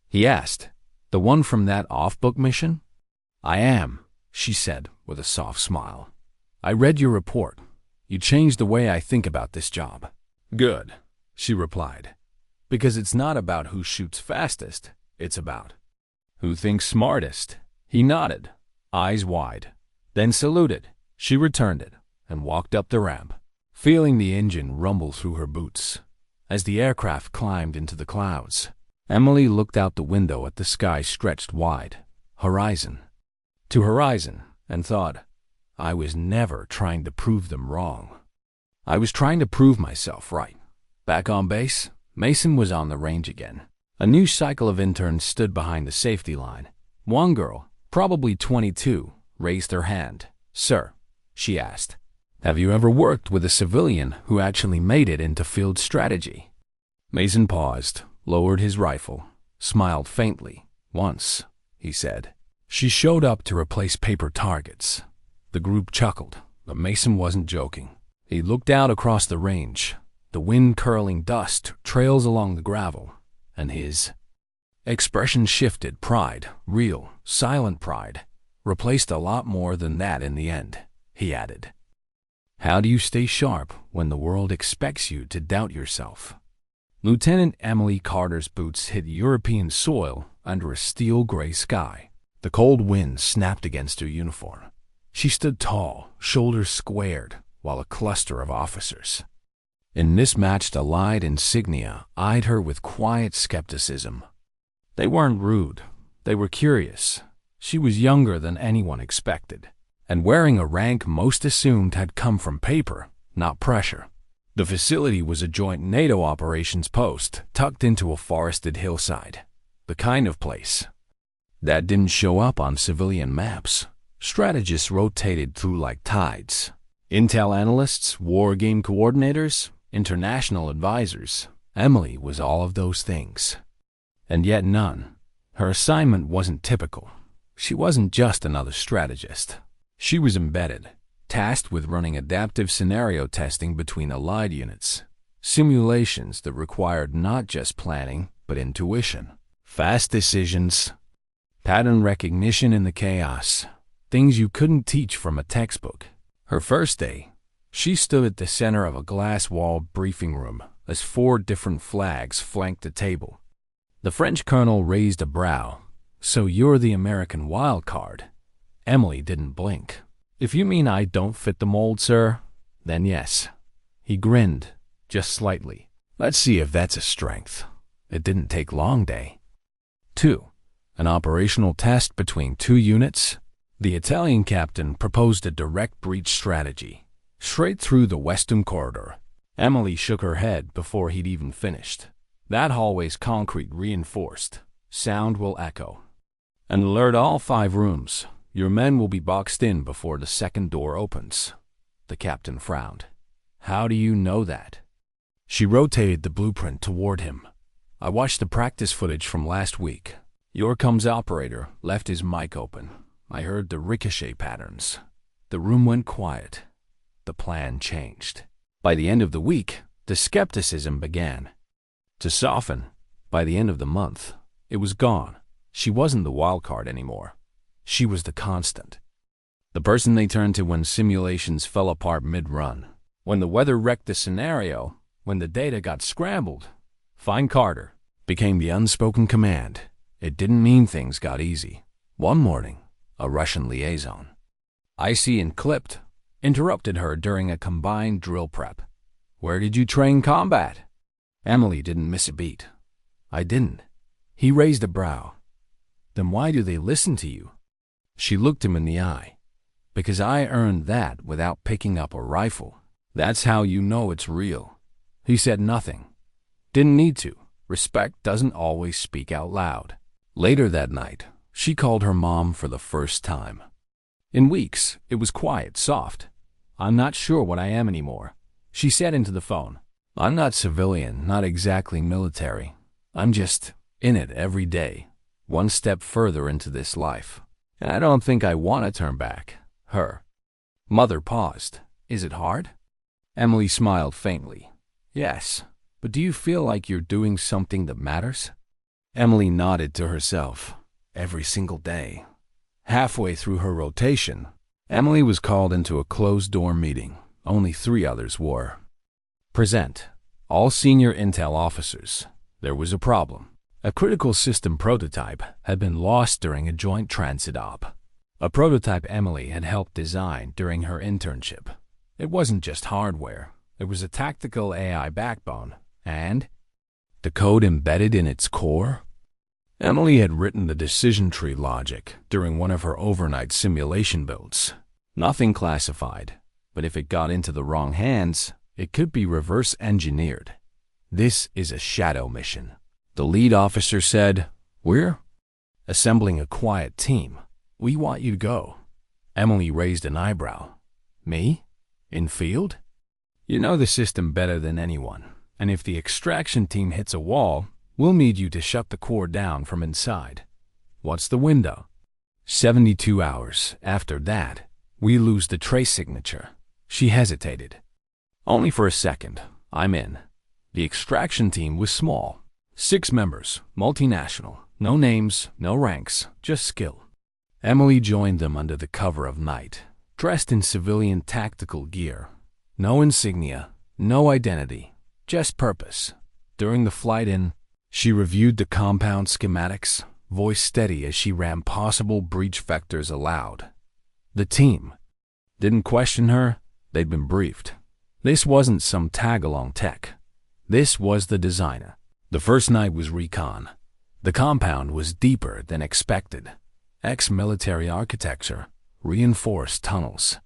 S1: he asked. "The one from that off-book mission?" "I am," she said with a soft smile. "I read your report. You changed the way I think about this job." "Good," she replied. "Because it's not about who shoots fastest. It's about who thinks smartest." He nodded, eyes wide, then saluted. She returned it and walked up the ramp, feeling the engine rumble through her boots. As the aircraft climbed into the clouds, Emily looked out the window at the sky stretched wide, horizon to horizon, and thought, I was never trying to prove them wrong. I was trying to prove myself right. Back on base, Mason was on the range again. A new cycle of interns stood behind the safety line. One girl, probably 22, raised her hand. "Sir," she asked, "have you ever worked with a civilian who actually made it into field strategy?" Mason paused, lowered his rifle, smiled faintly. "Once," he said. "She showed up to replace paper targets." The group chuckled, but Mason wasn't joking. He looked out across the range, the wind curling dust trails along the gravel, and his expression shifted. Pride, real, silent pride, replaced a lot more than that in the end, he added. "How do you stay sharp when the world expects you to doubt yourself?" Lieutenant Emily Carter's boots hit European soil under a steel gray sky. The cold wind snapped against her uniform. She stood tall, shoulders squared, while a cluster of officers in mismatched allied insignia eyed her with quiet skepticism. They weren't rude. They were curious. She was younger than anyone expected, and wearing a rank most assumed had come from paper, not pressure. The facility was a joint NATO operations post tucked into a forested hillside, the kind of place that didn't show up on civilian maps. Strategists rotated through like tides. Intel analysts, war game coordinators, international advisors. Emily was all of those things, and yet none. Her assignment wasn't typical. She wasn't just another strategist. She was embedded, tasked with running adaptive scenario testing between allied units, simulations that required not just planning, but intuition, fast decisions, pattern recognition in the chaos, things you couldn't teach from a textbook. Her first day, she stood at the center of a glass-walled briefing room as 4 different flags flanked the table. The French colonel raised a brow. "So you're the American wild card?" Emily didn't blink. "If you mean I don't fit the mold, sir, then yes." He grinned, just slightly. "Let's see if that's a strength." It didn't take long. Day 2. An operational test between 2 units. The Italian captain proposed a direct breach strategy, straight through the western corridor. Emily shook her head before he'd even finished. "That hallway's concrete reinforced. Sound will echo. And alert all 5 rooms. Your men will be boxed in before the second door opens." The captain frowned. "How do you know that?" She rotated the blueprint toward him. "I watched the practice footage from last week. Your comms operator left his mic open. I heard the ricochet patterns. The room went quiet. The plan changed." By the end of the week, the skepticism began to soften. By the end of the month, it was gone. She wasn't the wild card anymore. She was the constant. The person they turned to when simulations fell apart mid-run. When the weather wrecked the scenario, when the data got scrambled. "Find Carter" became the unspoken command. It didn't mean things got easy. One morning, a Russian liaison, icy and clipped, interrupted her during a combined drill prep. "Where did you train combat?" Emily didn't miss a beat. "I didn't." He raised a brow. "Then why do they listen to you?" She looked him in the eye. "Because I earned that without picking up a rifle. That's how you know it's real." He said nothing. Didn't need to. Respect doesn't always speak out loud. Later that night, she called her mom for the first time. In weeks, it was quiet, soft. "I'm not sure what I am anymore," she said into the phone. "I'm not civilian, not exactly military. I'm just In it every day, one step further into this life. And I don't think I want to turn back. Her mother paused. Is it hard? Emily smiled faintly. Yes, but do you feel like you're doing something that matters? Emily nodded to herself. Every single day. Halfway through her rotation, Emily was called into a closed-door meeting. Only 3 others were present. All senior intel officers. There was a problem. A critical system prototype had been lost during a joint transit op. A prototype Emily had helped design during her internship. It wasn't just hardware. It was a tactical AI backbone, and the code embedded in its core? Emily had written the decision tree logic during one of her overnight simulation builds. Nothing classified, but if it got into the wrong hands, it could be reverse engineered. This is a shadow mission. The lead officer said, We're assembling a quiet team. We want you to go. Emily raised an eyebrow. Me? In field? You know the system better than anyone, and if the extraction team hits a wall, we'll need you to shut the core down from inside. What's the window? 72 hours. After that, we lose the trace signature. She hesitated. Only for a second. I'm in. The extraction team was small. 6 members, multinational. No names, no ranks, just skill. Emily joined them under the cover of night, dressed in civilian tactical gear. No insignia, no identity, just purpose. During the flight in, she reviewed the compound schematics, voice steady as she ran possible breach vectors aloud. The team didn't question her. They'd been briefed. This wasn't some tag-along tech. This was the designer. The first night was recon. The compound was deeper than expected. Ex-military architecture, reinforced tunnels,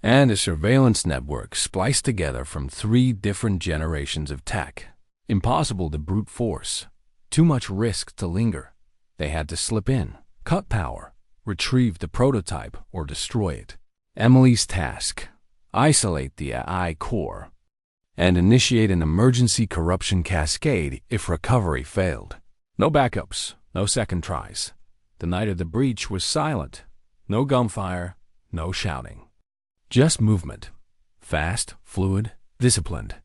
S1: and a surveillance network spliced together from 3 different generations of tech. Impossible to brute force. Too much risk to linger. They had to slip in, cut power, retrieve the prototype, or destroy it. Emily's task: isolate the AI core and initiate an emergency corruption cascade if recovery failed. No backups, no second tries. The night of the breach was silent. No gunfire, no shouting. Just movement. Fast, fluid, disciplined.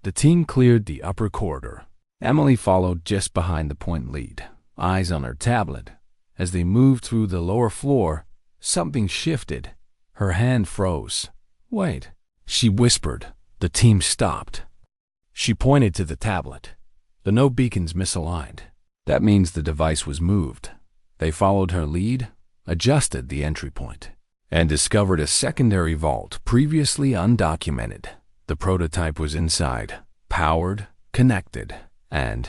S1: The team cleared the upper corridor. Emily followed just behind the point lead, eyes on her tablet. As they moved through the lower floor, something shifted. Her hand froze. Wait, she whispered. The team stopped. She pointed to the tablet. The no beacons misaligned. That means the device was moved. They followed her lead, adjusted the entry point, and discovered a secondary vault previously undocumented. The prototype was inside, powered, connected, and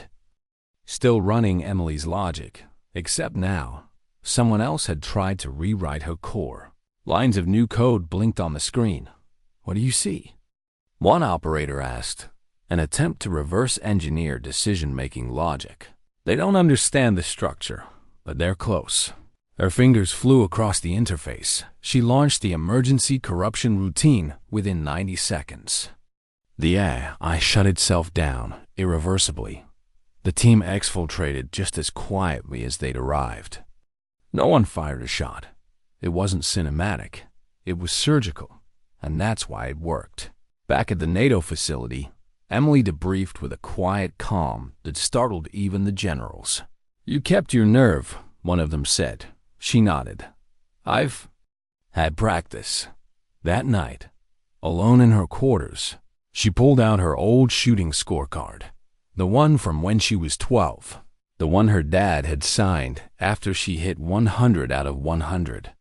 S1: still running Emily's logic, except now, someone else had tried to rewrite her core. Lines of new code blinked on the screen. What do you see? One operator asked. An attempt to reverse engineer decision-making logic. They don't understand the structure, but they're close. Her fingers flew across the interface. She launched the emergency corruption routine within 90 seconds. The AI shut itself down irreversibly. The team exfiltrated just as quietly as they'd arrived. No one fired a shot. It wasn't cinematic. It was surgical, and that's why it worked. Back at the NATO facility, Emily debriefed with a quiet calm that startled even the generals. You kept your nerve, one of them said. She nodded. I've had practice. That night, alone in her quarters, she pulled out her old shooting scorecard, the one from when she was 12, the one her dad had signed after she hit 100 out of 100.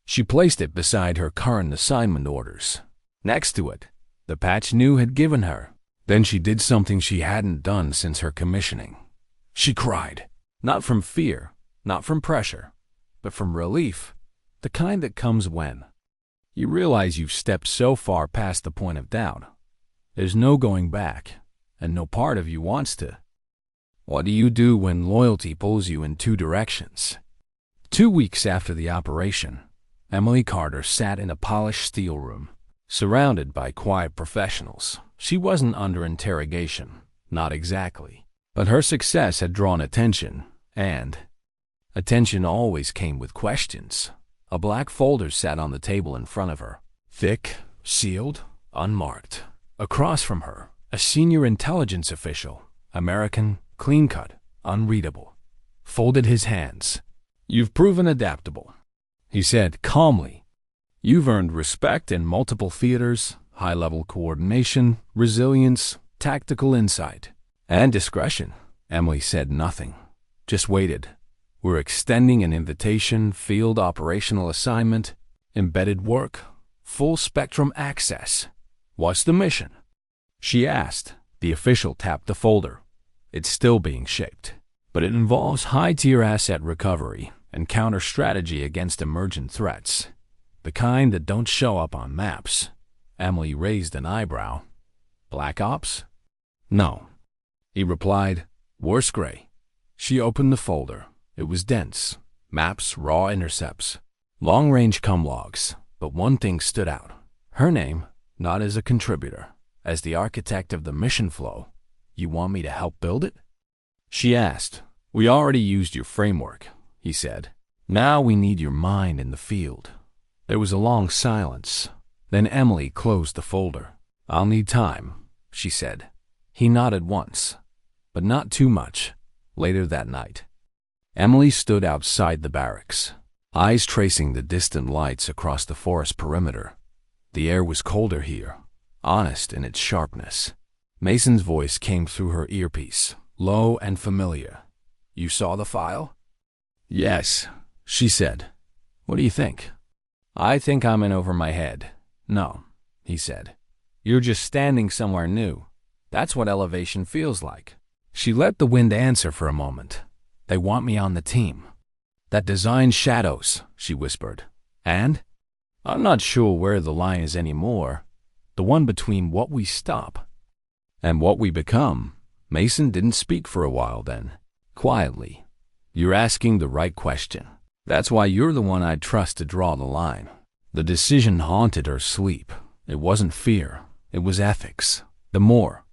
S1: She placed it beside her current assignment orders. Next to it, the patch New had given her. Then she did something she hadn't done since her commissioning. She cried, not from fear, not from pressure, but from relief, the kind that comes when you realize you've stepped so far past the point of doubt. There's no going back, and no part of you wants to. What do you do when loyalty pulls you in 2 directions? 2 weeks after the operation, Emily Carter sat in a polished steel room, surrounded by quiet professionals. She wasn't under interrogation, not exactly, But her success had drawn attention, and attention always came with questions. A black folder sat on the table in front of her, thick, sealed, unmarked. Across from her, a senior intelligence official, American, clean-cut, unreadable, folded his hands. "You've proven adaptable," he said calmly. "You've earned respect in multiple theaters, high-level coordination, resilience, tactical insight, and discretion." Emily said nothing, just waited. "We're extending an invitation, field operational assignment, embedded work, full-spectrum access. What's the mission?" she asked. The official tapped the folder. "It's still being shaped, but it involves high-tier asset recovery and counter-strategy against emergent threats, the kind that don't show up on maps." Emily raised an eyebrow. "Black Ops?" "No," he replied. "Worse gray." She opened the folder. It was dense. Maps, raw intercepts, long-range comm logs. But one thing stood out. Her name, not as a contributor, as the architect of the mission flow. "You want me to help build it?" she asked. "We already used your framework," he said. "Now we need your mind in the field." There was a long silence. Then Emily closed the folder. "I'll need time," she said. He nodded once, but not too much. Later that night, Emily stood outside the barracks, eyes tracing the distant lights across the forest perimeter. The air was colder here, honest in its sharpness. Mason's voice came through her earpiece, low and familiar. "You saw the file?" "Yes," she said. "What do you think?" "I think I'm in over my head." "No," he said. "You're just standing somewhere new. That's what elevation feels like." She let the wind answer for a moment. "They want me on the team that designs shadows," she whispered. "And I'm not sure where the line is anymore, the one between what we stop and what we become." Mason didn't speak for a while then. Quietly, "You're asking the right question. That's why you're the one I'd trust to draw the line." The decision haunted her sleep. It wasn't fear. It was ethics. The more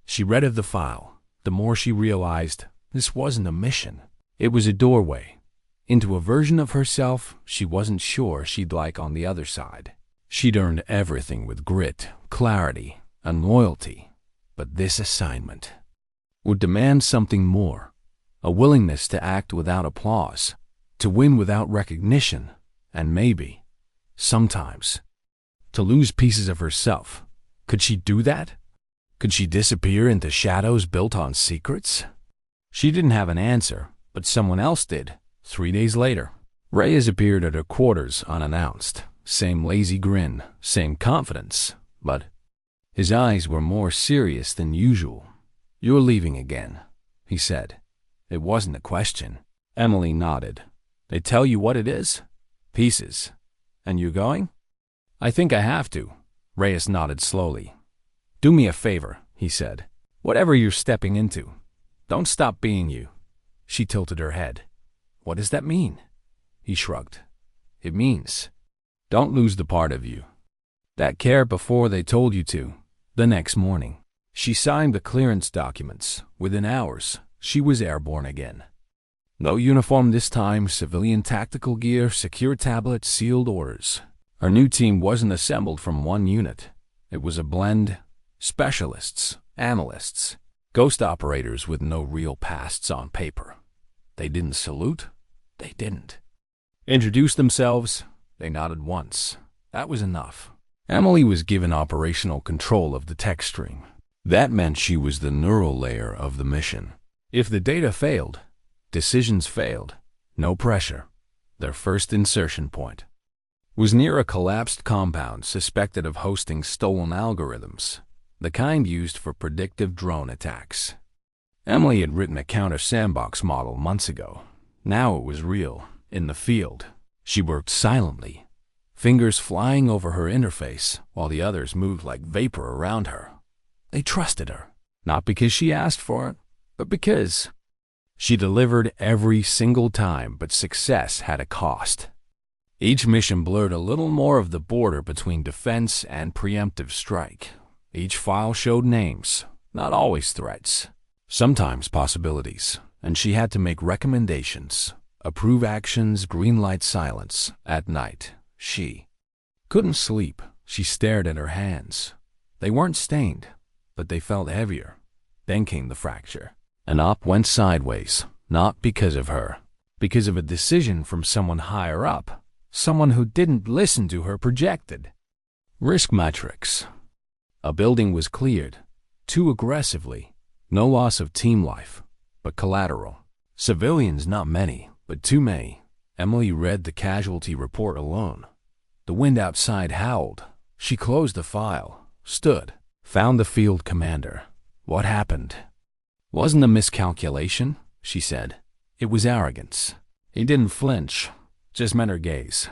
S1: she read of the file, the more she realized this wasn't a mission. It was a doorway into a version of herself she wasn't sure she'd like on the other side. She'd earned everything with grit, clarity, and loyalty. But this assignment would demand something more, a willingness to act without applause, to win without recognition, and maybe, sometimes, to lose pieces of herself. Could she do that? Could she disappear into shadows built on secrets? She didn't have an answer, but someone else did. 3 days later, Reyes appeared at her quarters unannounced. Same lazy grin, same confidence, but his eyes were more serious than usual. "You're leaving again," he said. It wasn't a question. Emily nodded. "They tell you what it is?" "Pieces." "And you're going?" "I think I have to." Reyes nodded slowly. "Do me a favor," he said. "Whatever you're stepping into, don't stop being you." She tilted her head. "What does that mean?" He shrugged. "It means don't lose the part of you that cared before they told you to." The next morning, she signed the clearance documents. Within hours, she was airborne again. No uniform this time, civilian tactical gear, secure tablet, sealed orders. Her new team wasn't assembled from one unit. It was a blend. Specialists, analysts, ghost operators with no real pasts on paper. They didn't salute. They didn't introduce themselves. They nodded once. That was enough. Emily was given operational control of the tech stream. That meant she was the neural layer of the mission. If the data failed, decisions failed. No pressure. Their first insertion point was near a collapsed compound suspected of hosting stolen algorithms, the kind used for predictive drone attacks. Emily had written a counter-sandbox model months ago. Now it was real, in the field. She worked silently, fingers flying over her interface while the others moved like vapor around her. They trusted her, not because she asked for it, but because she delivered every single time, but success had a cost. Each mission blurred a little more of the border between defense and preemptive strike. Each file showed names, not always threats. Sometimes possibilities, and she had to make recommendations, approve actions, green light silence. At night, she couldn't sleep. She stared at her hands. They weren't stained, but they felt heavier. Then came the fracture. An op went sideways, not because of her, because of a decision from someone higher up, someone who didn't listen to her projected risk matrix. A building was cleared, too aggressively. No loss of team life, but collateral. Civilians not many, but too many. Emily read the casualty report alone. The wind outside howled. She closed the file, stood, found the field commander. What happened? Wasn't a miscalculation, she said. It was arrogance. He didn't flinch, just met her gaze.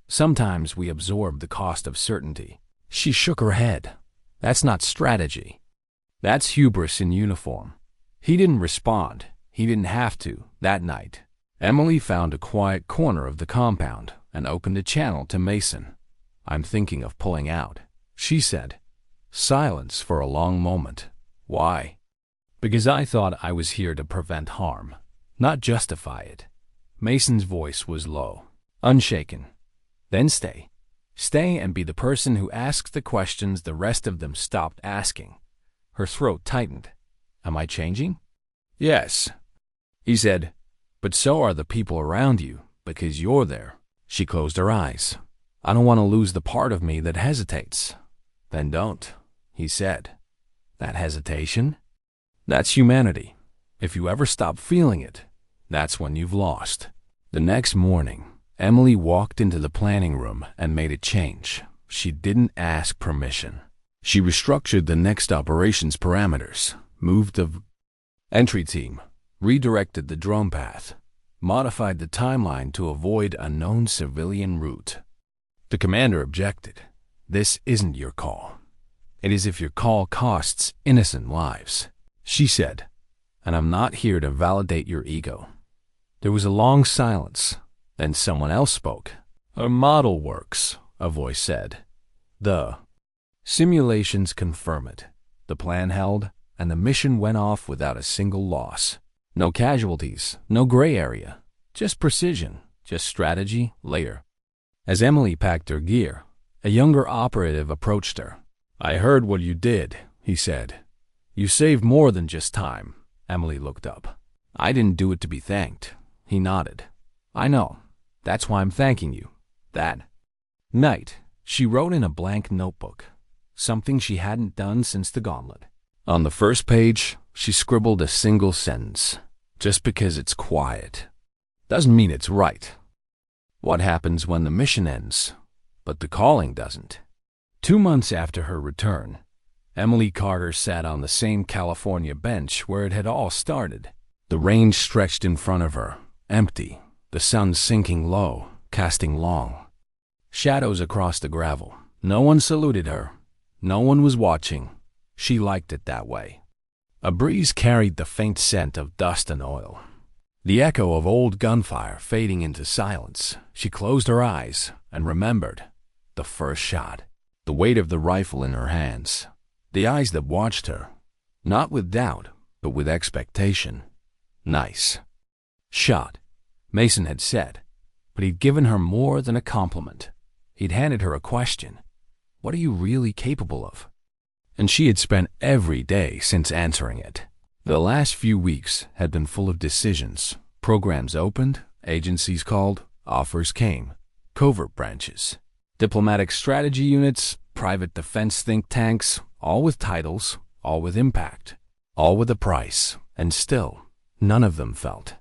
S1: Sometimes we absorb the cost of certainty. She shook her head. That's not strategy. That's hubris in uniform. He didn't respond. He didn't have to, that night. Emily found a quiet corner of the compound and opened a channel to Mason. I'm thinking of pulling out, she said. Silence for a long moment. Why? Because I thought I was here to prevent harm, not justify it. Mason's voice was low, unshaken. Then stay. Stay and be the person who asks the questions the rest of them stopped asking. Her throat tightened. Am I changing? Yes, he said. But so are the people around you, because you're there. She closed her eyes. I don't want to lose the part of me that hesitates. Then don't, he said. That hesitation? That's humanity. If you ever stop feeling it, that's when you've lost. The next morning, Emily walked into the planning room and made a change. She didn't ask permission. She restructured the next operations parameters, moved the entry team, redirected the drone path, modified the timeline to avoid a known civilian route. The commander objected. This isn't your call. It is if your call costs innocent lives, she said, and I'm not here to validate your ego. There was a long silence. Then someone else spoke. Our model works, a voice said. The simulations confirm it. The plan held, and the mission went off without a single loss. No casualties, no gray area. Just precision, just strategy, layer. As Emily packed her gear, a younger operative approached her. I heard what you did, he said. You saved more than just time. Emily looked up. I didn't do it to be thanked. He nodded. I know. That's why I'm thanking you. That night, she wrote in a blank notebook, something she hadn't done since the gauntlet. On the first page, she scribbled a single sentence. Just because it's quiet doesn't mean it's right. What happens when the mission ends, but the calling doesn't? 2 months after her return, Emily Carter sat on the same California bench where it had all started. The range stretched in front of her, empty, the sun sinking low, casting long shadows across the gravel. No one saluted her. No one was watching. She liked it that way. A breeze carried the faint scent of dust and oil. The echo of old gunfire fading into silence. She closed her eyes and remembered the first shot, the weight of the rifle in her hands, the eyes that watched her, not with doubt, but with expectation. Nice shot, Mason had said, but he'd given her more than a compliment. He'd handed her a question. What are you really capable of? And she had spent every day since answering it. The last few weeks had been full of decisions. Programs opened, agencies called, offers came, covert branches, diplomatic strategy units, private defense think tanks, all with titles, all with impact, all with a price, and still, none of them felt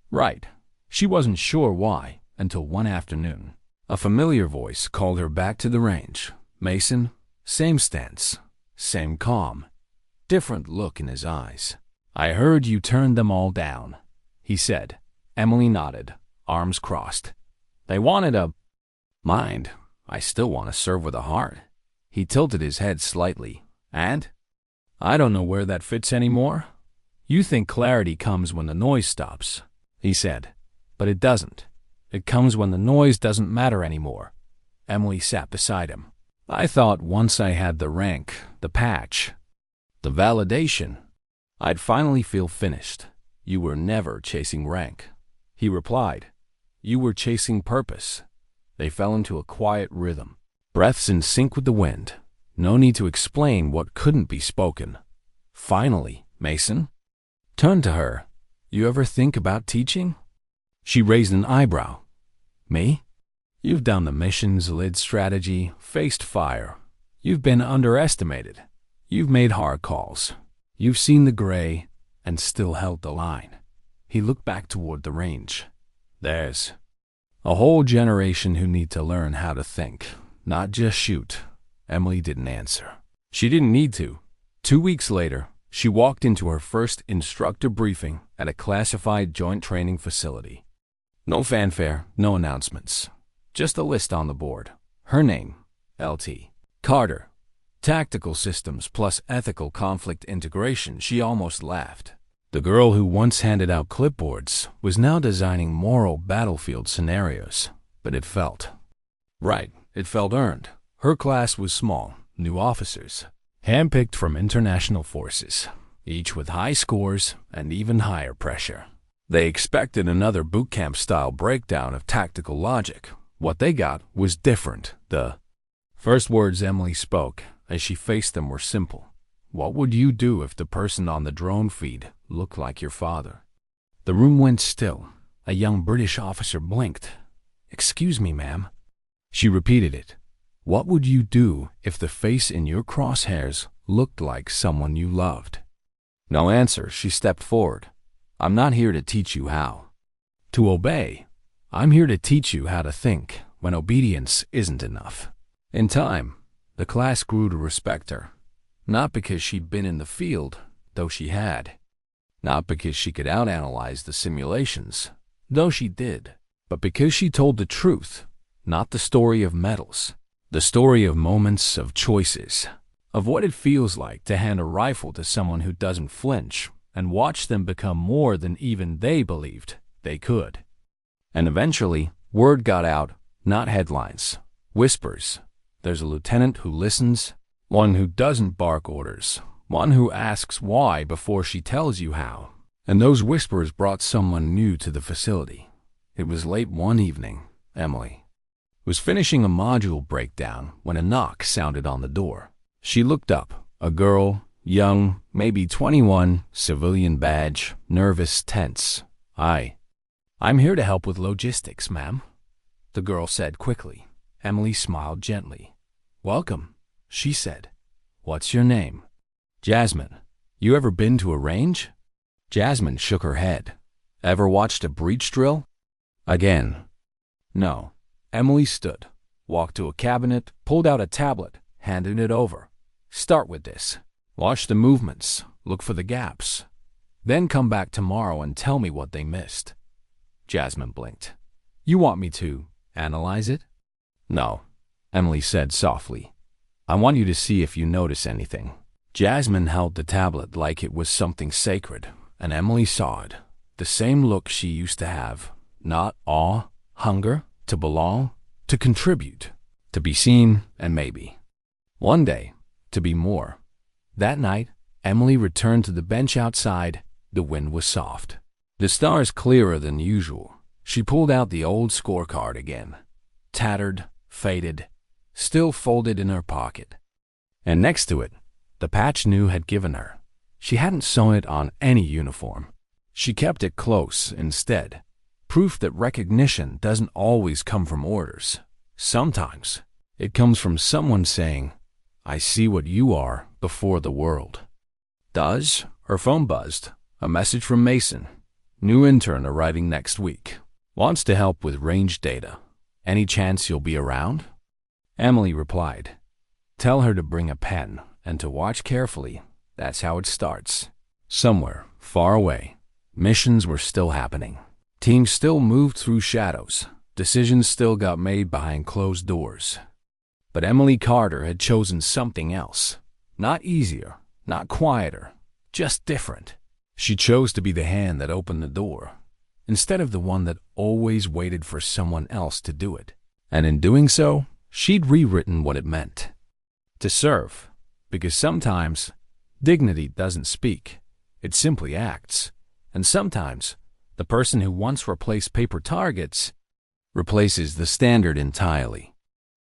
S1: right. She wasn't sure why until one afternoon. A familiar voice called her back to the range. Mason, same stance, same calm, different look in his eyes. I heard you turned them all down, he said. Emily nodded, arms crossed. They wanted a mind. I still want to serve with a heart. He tilted his head slightly. And? I don't know where that fits anymore. You think clarity comes when the noise stops, he said. But it doesn't. It comes when the noise doesn't matter anymore. Emily sat beside him. I thought once I had the rank, the patch, the validation, I'd finally feel finished. You were never chasing rank. He replied, you were chasing purpose. They fell into a quiet rhythm, breaths in sync with the wind. No need to explain what couldn't be spoken. Finally, Mason turned to her. You ever think about teaching? She raised an eyebrow. Me? You've done the missions, led strategy, faced fire. You've been underestimated. You've made hard calls. You've seen the gray and still held the line. He looked back toward the range. There's a whole generation who need to learn how to think, not just shoot. Emily didn't answer. She didn't need to. 2 weeks later, she walked into her first instructor briefing at a classified joint training facility. No fanfare, no announcements. Just a list on the board. Her name, LT Carter. Tactical systems plus ethical conflict integration. She almost laughed. The girl who once handed out clipboards was now designing moral battlefield scenarios. But it felt right. It felt earned. Her class was small, new officers, handpicked from international forces, each with high scores and even higher pressure. They expected another boot camp-style breakdown of tactical logic. What they got was different. The first words Emily spoke as she faced them were simple. What would you do if the person on the drone feed looked like your father? The room went still. A young British officer blinked. Excuse me, ma'am. She repeated it. What would you do if the face in your crosshairs looked like someone you loved? No answer. She stepped forward. I'm not here to teach you how to obey. I'm here to teach you how to think when obedience isn't enough. In time, the class grew to respect her. Not because she'd been in the field, though she had. Not because she could outanalyze the simulations, though she did. But because she told the truth, not the story of medals. The story of moments, of choices, of what it feels like to hand a rifle to someone who doesn't flinch and watch them become more than even they believed they could. And eventually, word got out, not headlines, whispers. There's a lieutenant who listens, one who doesn't bark orders, one who asks why before she tells you how. And those whispers brought someone new to the facility. It was late one evening. Emily was finishing a module breakdown when a knock sounded on the door. She looked up. A girl, young, maybe 21, civilian badge, nervous, tense. I'm here to help with logistics, ma'am, the girl said quickly. Emily smiled gently. Welcome, she said. What's your name? Jasmine. You ever been to a range? Jasmine shook her head. Ever watched a breach drill? Again. No. Emily stood, walked to a cabinet, pulled out a tablet, handed it over. Start with this. Watch the movements, look for the gaps. Then come back tomorrow and tell me what they missed. Jasmine blinked. You want me to analyze it? No, Emily said softly. I want you to see if you notice anything. Jasmine held the tablet like it was something sacred, and Emily saw it. The same look she used to have. Not awe, hunger, to belong, to contribute, to be seen, and maybe one day, to be more. That night, Emily returned to the bench outside. The wind was soft. The stars clearer than usual. She pulled out the old scorecard again. Tattered, faded, still folded in her pocket. And next to it, the patch New had given her. She hadn't sewn it on any uniform. She kept it close instead. Proof that recognition doesn't always come from orders. Sometimes it comes from someone saying, I see what you are before the world. Does? Her phone buzzed. A message from Mason. New intern arriving next week. Wants to help with range data. Any chance you'll be around? Emily replied. Tell her to bring a pen and to watch carefully. That's how it starts. Somewhere, far away, missions were still happening. Teams still moved through shadows. Decisions still got made behind closed doors. But Emily Carter had chosen something else. Not easier, not quieter, just different. She chose to be the hand that opened the door, instead of the one that always waited for someone else to do it. And in doing so, she'd rewritten what it meant. To serve, because sometimes dignity doesn't speak. It simply acts. And sometimes, the person who once replaced paper targets replaces the standard entirely.